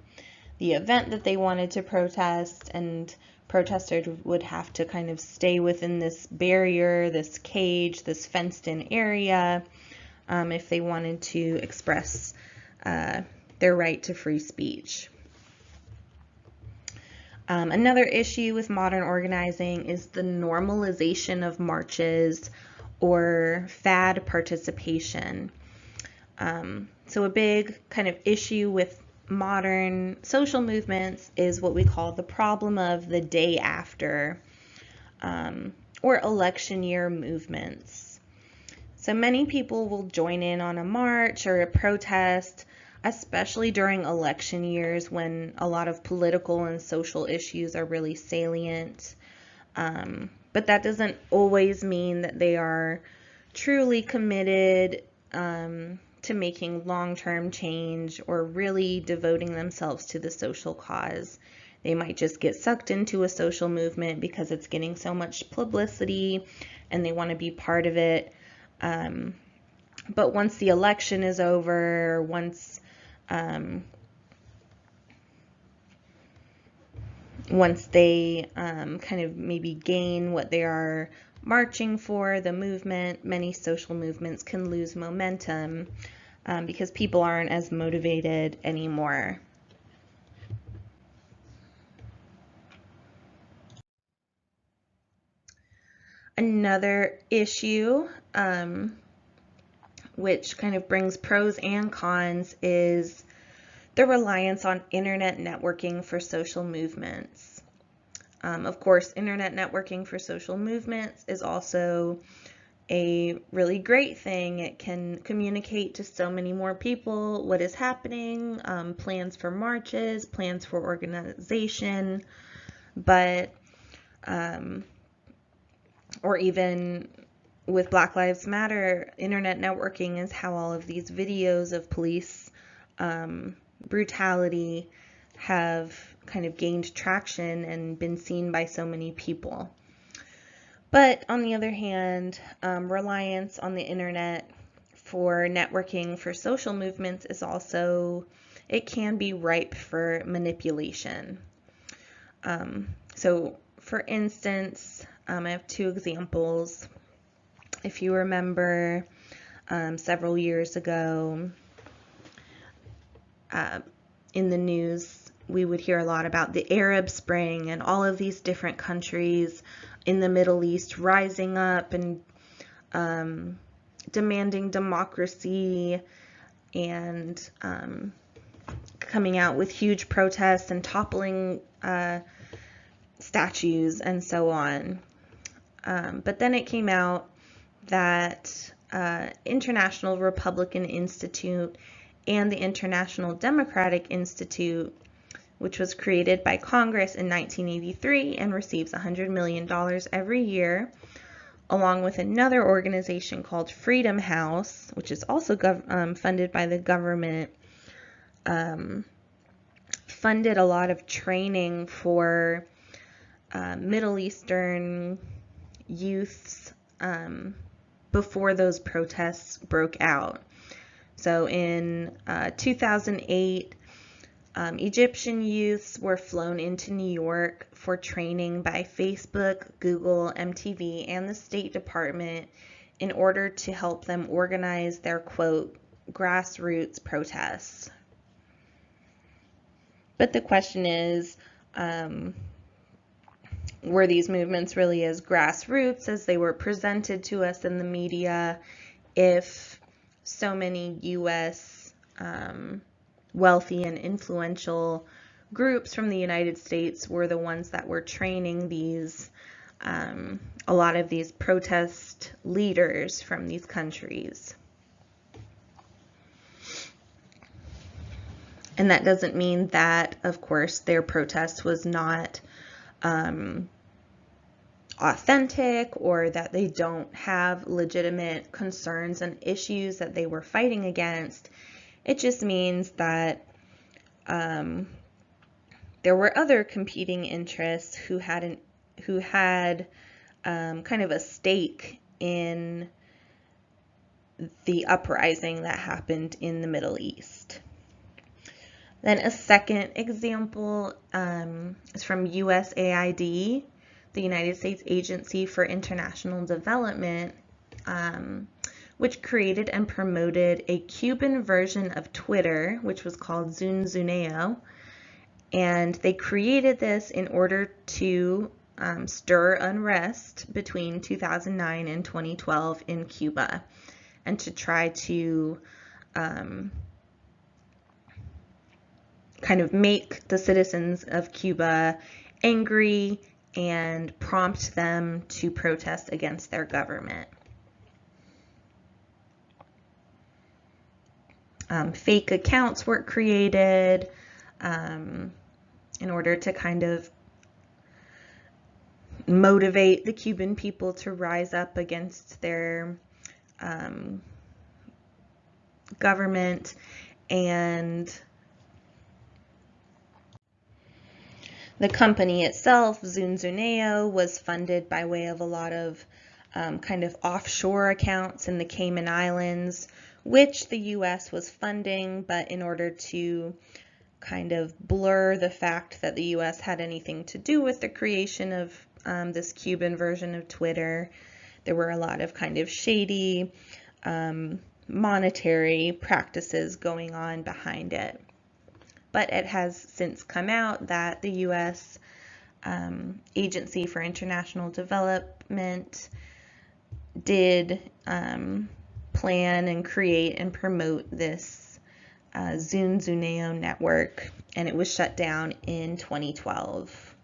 event that they wanted to protest, and protesters would have to kind of stay within this barrier, this cage, this fenced-in area if they wanted to express their right to free speech. Another issue with modern organizing is the normalization of marches or fad participation. So a big kind of issue with modern social movements is what we call the problem of the day after, or election year movements. So many people will join in on a march or a protest, especially during election years when a lot of political and social issues are really salient. But that doesn't always mean that they are truly committed to making long-term change or really devoting themselves to the social cause. They might just get sucked into a social movement because it's getting so much publicity and they want to be part of it. But once the election is over, once they kind of maybe gain what they are marching for, the movement, many social movements can lose momentum because people aren't as motivated anymore. Another issue, which kind of brings pros and cons, is the reliance on internet networking for social movements. Of course, internet networking for social movements is also a really great thing. It can communicate to so many more people what is happening, plans for marches, plans for organization, but or even with Black Lives Matter, internet networking is how all of these videos of police brutality have kind of gained traction and been seen by so many people. But on the other hand, reliance on the internet for networking for social movements is also it can be ripe for manipulation. So for instance, I have two examples. If you remember, several years ago, in the news, we would hear a lot about the Arab Spring and all of these different countries in the Middle East rising up and demanding democracy and coming out with huge protests and toppling statues and so on. But then it came out that International Republican Institute and the International Democratic Institute, which was created by Congress in 1983 and receives $100 million every year, along with another organization called Freedom House, which is also funded by the government, funded a lot of training for Middle Eastern youths before those protests broke out. So in 2008, Egyptian youths were flown into New York for training by Facebook, Google, MTV, and the State Department in order to help them organize their, quote, grassroots protests. But the question is, were these movements really as grassroots as they were presented to us in the media if so many U.S. Wealthy and influential groups from the United States were the ones that were training these, a lot of these protest leaders from these countries? And that doesn't mean that, of course, their protest was not authentic or that they don't have legitimate concerns and issues that they were fighting against. It just means that there were other competing interests who had kind of a stake in the uprising that happened in the Middle East. Then a second example is from USAID, the United States Agency for International Development, which created and promoted a Cuban version of Twitter, which was called Zunzuneo. And they created this in order to stir unrest between 2009 and 2012 in Cuba, and to try to kind of make the citizens of Cuba angry and prompt them to protest against their government. Fake accounts were created in order to kind of motivate the Cuban people to rise up against their government, and the company itself, Zunzuneo, was funded by way of a lot of kind of offshore accounts in the Cayman Islands, which the U.S. was funding, but in order to kind of blur the fact that the U.S. had anything to do with the creation of this Cuban version of Twitter, there were a lot of kind of shady monetary practices going on behind it. But it has since come out that the U.S. Agency for International Development did plan and create and promote this Zunzuneo network, and it was shut down in 2012.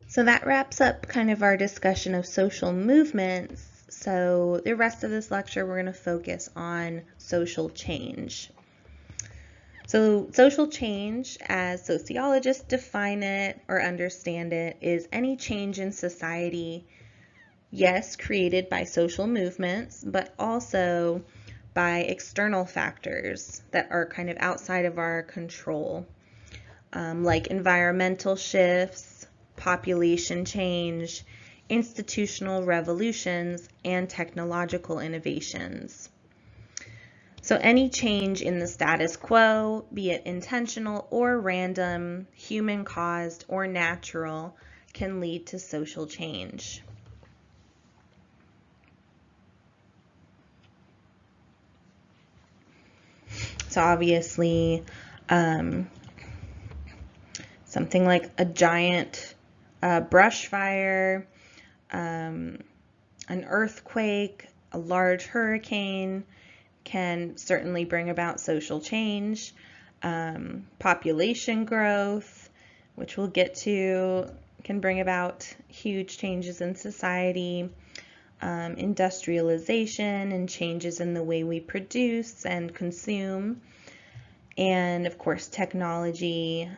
So that wraps up kind of our discussion of social movements. So the rest of this lecture, we're going to focus on social change. So social change, as sociologists define it or understand it, is any change in society, yes, created by social movements, but also by external factors that are kind of outside of our control, like environmental shifts, population change, institutional revolutions, and technological innovations. So any change in the status quo, be it intentional or random, human-caused or natural, can lead to social change. So obviously, something like a giant brush fire, an earthquake, a large hurricane can certainly bring about social change. Population growth, which we'll get to, can bring about huge changes in society. Industrialization and changes in the way we produce and consume. And of course, technology,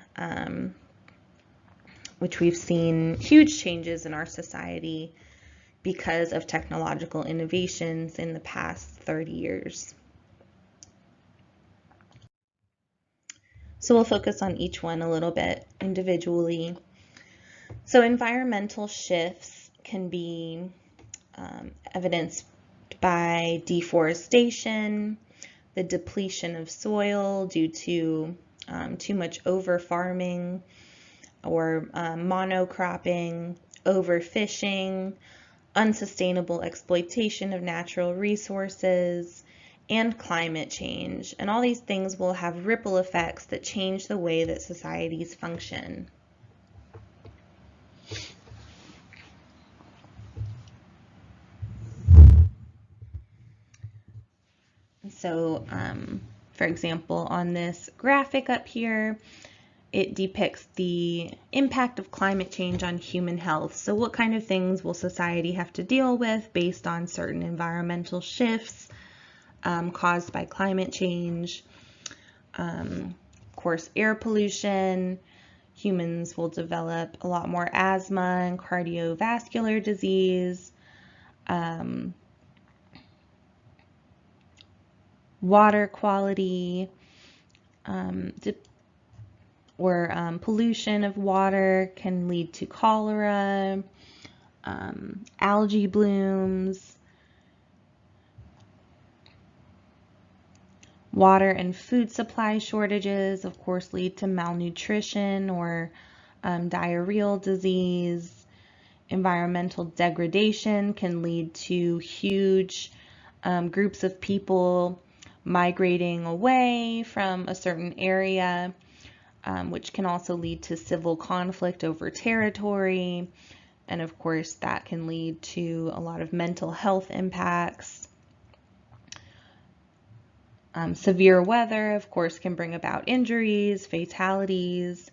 which we've seen huge changes in our society because of technological innovations in the past 30 years. So we'll focus on each one a little bit individually. So environmental shifts can be evidenced by deforestation, the depletion of soil due to too much over-farming or monocropping, overfishing, unsustainable exploitation of natural resources, and climate change. And all these things will have ripple effects that change the way that societies function. So, for example, on this graphic up here, it depicts the impact of climate change on human health. So what kind of things will society have to deal with based on certain environmental shifts caused by climate change? Of course, air pollution. Humans will develop a lot more asthma and cardiovascular disease. Water quality, pollution of water can lead to cholera, algae blooms, water and food supply shortages, of course, lead to malnutrition or diarrheal disease. Environmental degradation can lead to huge groups of people migrating away from a certain area, which can also lead to civil conflict over territory. And of course, that can lead to a lot of mental health impacts. Severe weather, of course, can bring about injuries, fatalities,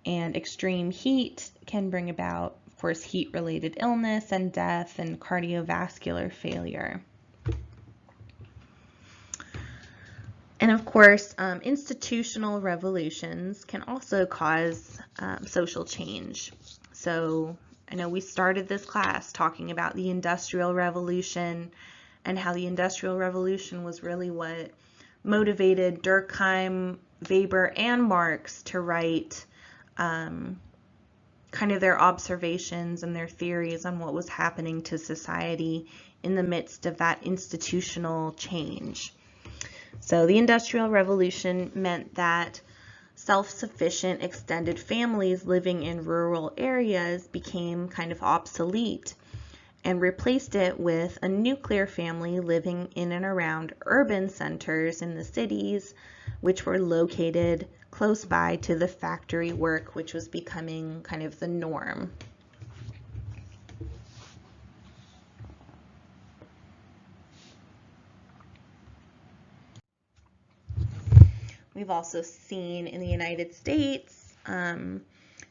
and extreme heat can bring about, of course, heat-related illness and death and cardiovascular failure. And of course, institutional revolutions can also cause social change. So I know we started this class talking about the Industrial Revolution and how the Industrial Revolution was really what motivated Durkheim, Weber, and Marx to write kind of their observations and their theories on what was happening to society in the midst of that institutional change. So the Industrial Revolution meant that self-sufficient extended families living in rural areas became kind of obsolete and replaced it with a nuclear family living in and around urban centers in the cities, which were located close by to the factory work, which was becoming kind of the norm. We've also seen in the United States,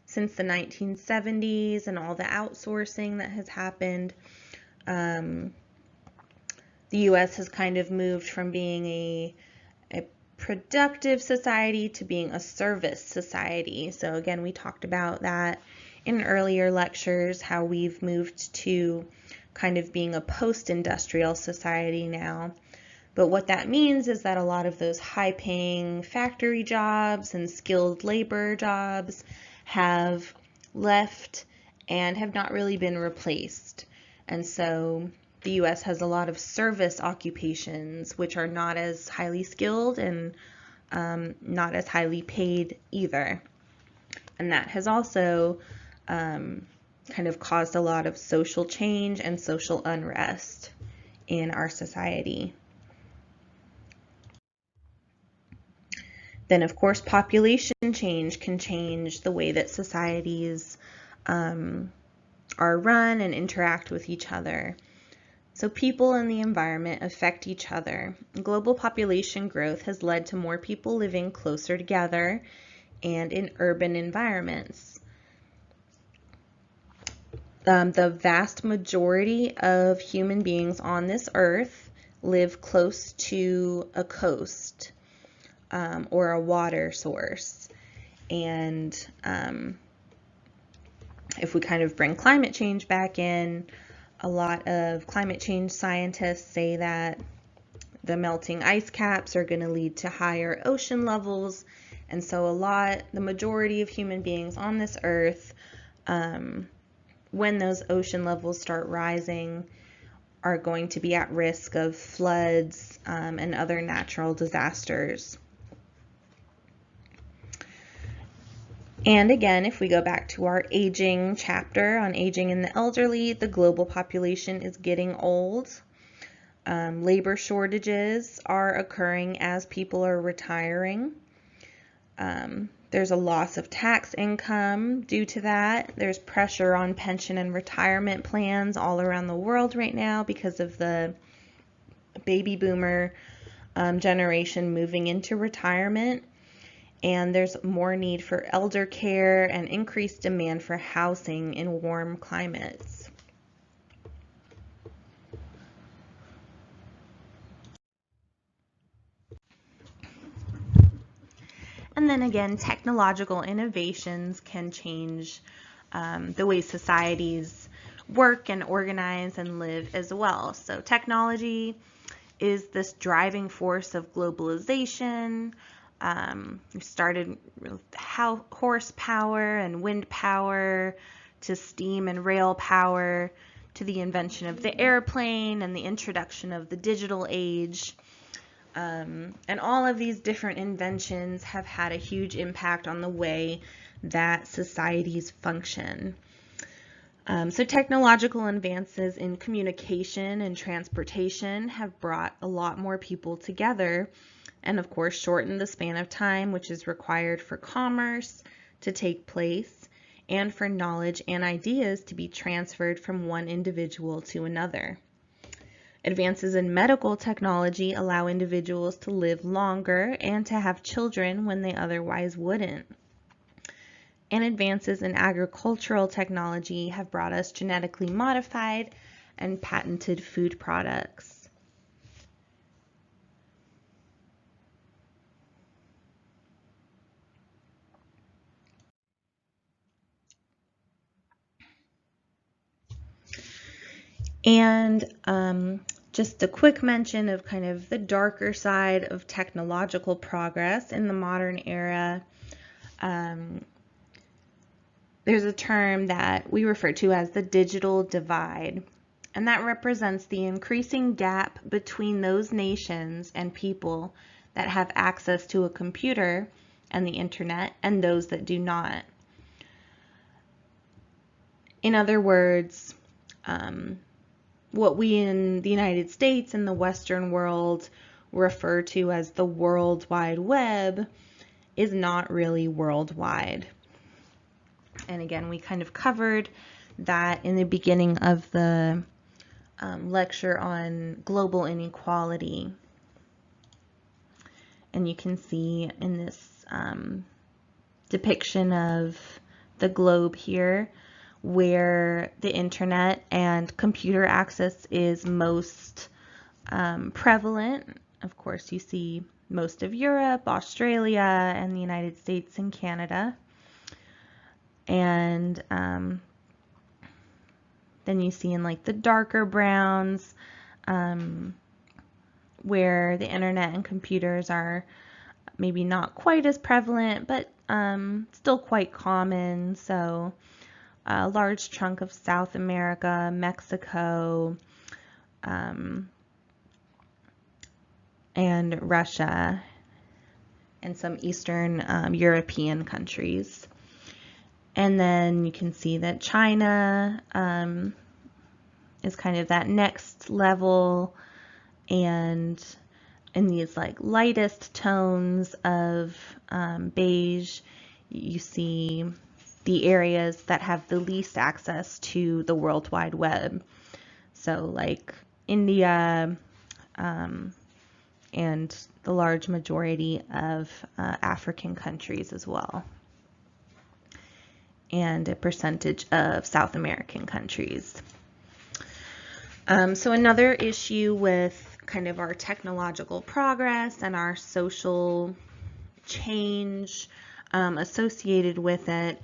since the 1970s and all the outsourcing that has happened, the U.S. has kind of moved from being a productive society to being a service society. So again, we talked about that in earlier lectures, how we've moved to kind of being a post-industrial society now. But what that means is that a lot of those high-paying factory jobs and skilled labor jobs have left, and have not really been replaced. And so the US has a lot of service occupations, which are not as highly skilled and not as highly paid either. And that has also kind of caused a lot of social change and social unrest in our society. Then, of course, population change can change the way that societies are run and interact with each other. So people and the environment affect each other. Global population growth has led to more people living closer together and in urban environments. The vast majority of human beings on this earth live close to a coast or a water source. And if we kind of bring climate change back in, a lot of climate change scientists say that the melting ice caps are going to lead to higher ocean levels. And so the majority of human beings on this earth, when those ocean levels start rising, are going to be at risk of floods and other natural disasters. And again, if we go back to our aging chapter on aging in the elderly, the global population is getting old. Labor shortages are occurring as people are retiring. There's a loss of tax income due to that. There's pressure on pension and retirement plans all around the world right now because of the baby boomer generation moving into retirement. And there's more need for elder care and increased demand for housing in warm climates. And then again, technological innovations can change the way societies work and organize and live as well. So technology is this driving force of globalization. We started with horsepower and wind power to steam and rail power to the invention of the airplane and the introduction of the digital age. And all of these different inventions have had a huge impact on the way that societies function. So technological advances in communication and transportation have brought a lot more people together and of course shortened the span of time which is required for commerce to take place and for knowledge and ideas to be transferred from one individual to another. Advances in medical technology allow individuals to live longer and to have children when they otherwise wouldn't. And advances in agricultural technology have brought us genetically modified and patented food products. And just a quick mention of kind of the darker side of technological progress in the modern era. There's a term that we refer to as the digital divide, and that represents the increasing gap between those nations and people that have access to a computer and the internet and those that do not. In other words, what we in the United States and the Western world refer to as the World Wide Web is not really worldwide. And again, we kind of covered that in the beginning of the lecture on global inequality. And you can see in this depiction of the globe here where the internet and computer access is most prevalent. Of course, you see most of Europe, Australia, and the United States and Canada. And then you see in like the darker browns where the internet and computers are maybe not quite as prevalent, but still quite common. So a large chunk of South America, Mexico, and Russia, and some Eastern European countries. And then you can see that China is kind of that next level, and in these like lightest tones of beige, you see the areas that have the least access to the World Wide Web. So like India, and the large majority of African countries as well, and a percentage of South American countries. So another issue with kind of our technological progress and our social change associated with it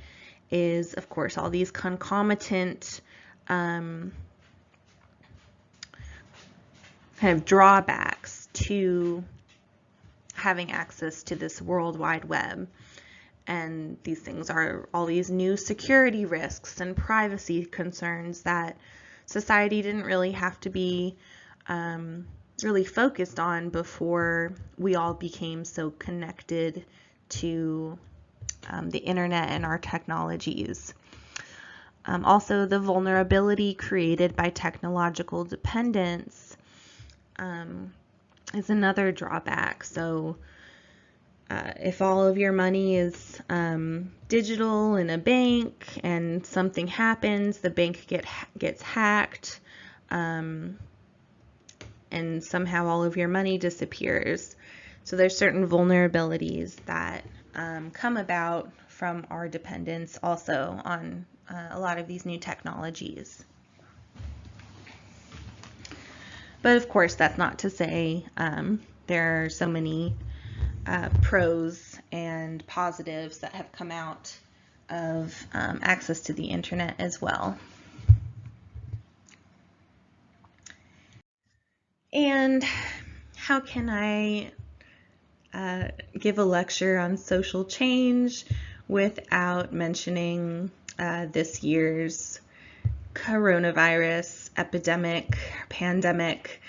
is, of course, all these concomitant kind of drawbacks to having access to this World Wide Web. And these things are all these new security risks and privacy concerns that society didn't really have to be really focused on before we all became so connected to the internet and our technologies. Also, the vulnerability created by technological dependence is another drawback. So if all of your money is digital in a bank and something happens, the bank gets hacked, and somehow all of your money disappears. So there's certain vulnerabilities that come about from our dependence also on a lot of these new technologies. But of course, that's not to say there are so many pros and positives that have come out of access to the internet as well. And how can I give a lecture on social change without mentioning this year's coronavirus pandemic?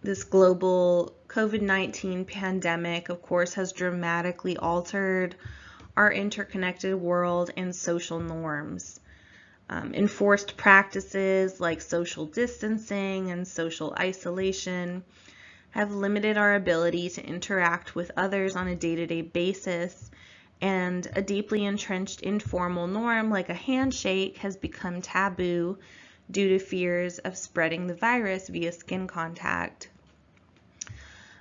This global COVID-19 pandemic, of course, has dramatically altered our interconnected world and social norms. Enforced practices like social distancing and social isolation have limited our ability to interact with others on a day-to-day basis, and a deeply entrenched informal norm like a handshake has become taboo due to fears of spreading the virus via skin contact.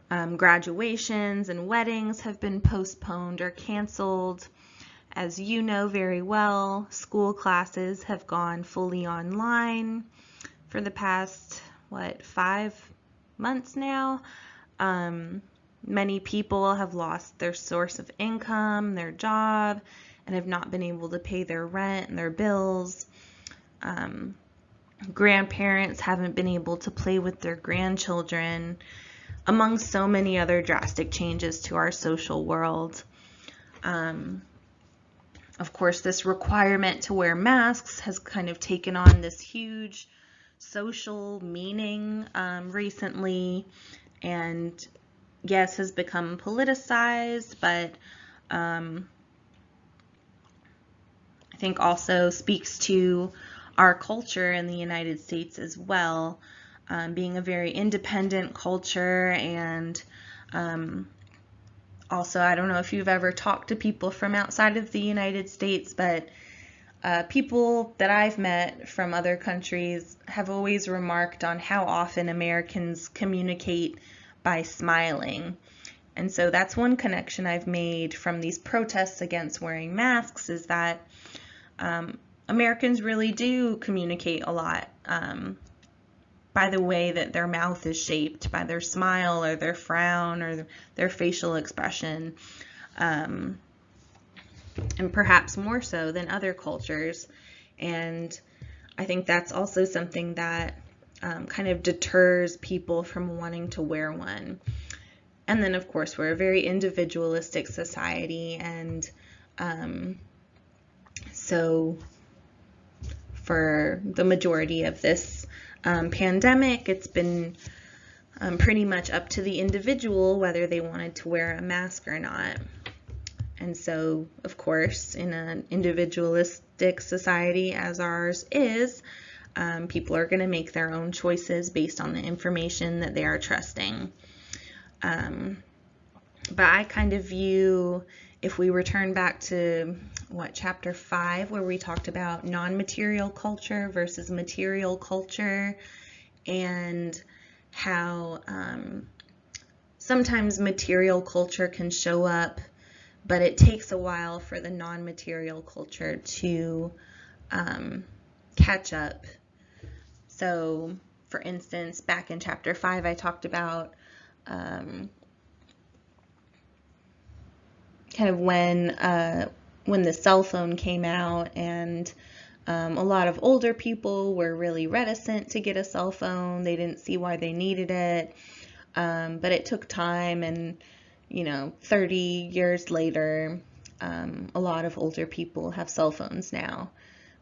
Graduations and weddings have been postponed or canceled. As you know very well, school classes have gone fully online for the past, 5 months now. Many people have lost their source of income, their job, and have not been able to pay their rent and their bills. Grandparents haven't been able to play with their grandchildren, among so many other drastic changes to our social world. Of course, this requirement to wear masks has kind of taken on this huge social meaning recently, and yes, has become politicized, but I think also speaks to our culture in the United States as well, being a very independent culture. And also, I don't know if you've ever talked to people from outside of the United States, but people that I've met from other countries have always remarked on how often Americans communicate by smiling. And so that's one connection I've made from these protests against wearing masks, is that Americans really do communicate a lot by the way that their mouth is shaped, by their smile or their frown or their facial expression, and perhaps more so than other cultures. And I think that's also something that kind of deters people from wanting to wear one. And then, of course, we're a very individualistic society, and So for the majority of this pandemic, it's been pretty much up to the individual whether they wanted to wear a mask or not. And so, of course, in an individualistic society as ours is, people are going to make their own choices based on the information that they are trusting. But I kind of view, if we return back to chapter 5, where we talked about non-material culture versus material culture, and how sometimes material culture can show up, but it takes a while for the non-material culture to catch up. So, for instance, back in chapter 5, I talked about kind of when the cell phone came out, and a lot of older people were really reticent to get a cell phone. They didn't see why they needed it, but it took time, and 30 years later, a lot of older people have cell phones now.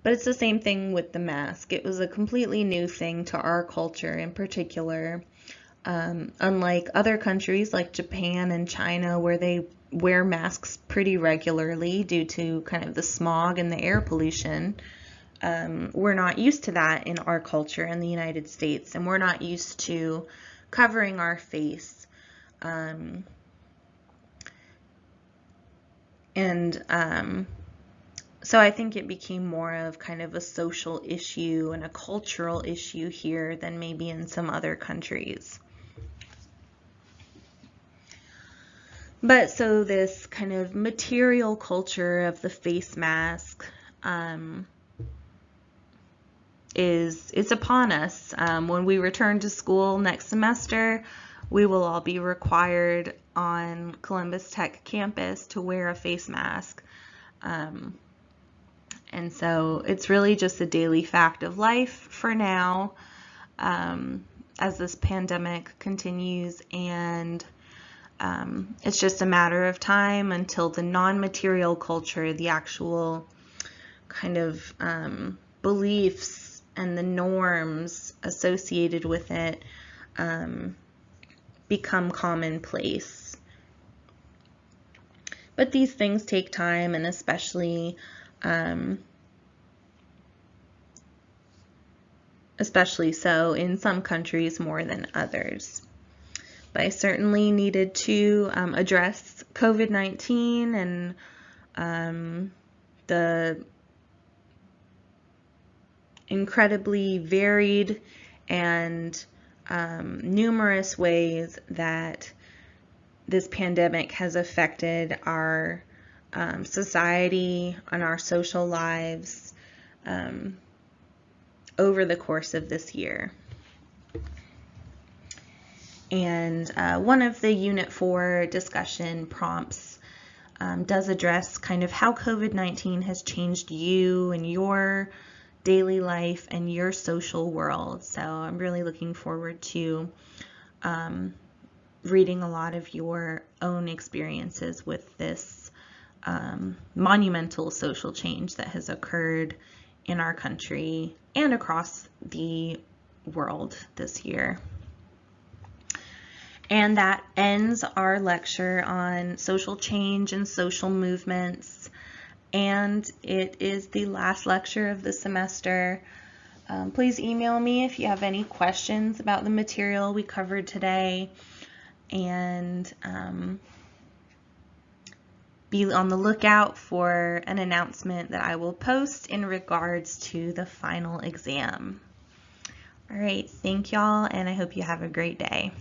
But it's the same thing with the mask. It was a completely new thing to our culture in particular. Unlike other countries like Japan and China, where they wear masks pretty regularly due to kind of the smog and the air pollution, we're not used to that in our culture in the United States, and we're not used to covering our face. So I think it became more of kind of a social issue and a cultural issue here than maybe in some other countries. But so this kind of material culture of the face mask is upon us. When we return to school next semester, we will all be required on Columbus Tech campus to wear a face mask. And so it's really just a daily fact of life for now, as this pandemic continues, and it's just a matter of time until the non-material culture, the actual kind of beliefs and the norms associated with it, become commonplace. But these things take time, and especially so in some countries more than others. But I certainly needed to address COVID-19 and the incredibly varied and numerous ways that this pandemic has affected our society and our social lives over the course of this year. And one of the Unit 4 discussion prompts does address kind of how COVID-19 has changed you and your daily life and your social world. So I'm really looking forward to reading a lot of your own experiences with this monumental social change that has occurred in our country and across the world this year. And that ends our lecture on social change and social movements. And it is the last lecture of the semester. Please email me if you have any questions about the material we covered today. And be on the lookout for an announcement that I will post in regards to the final exam. All right, thank y'all, and I hope you have a great day.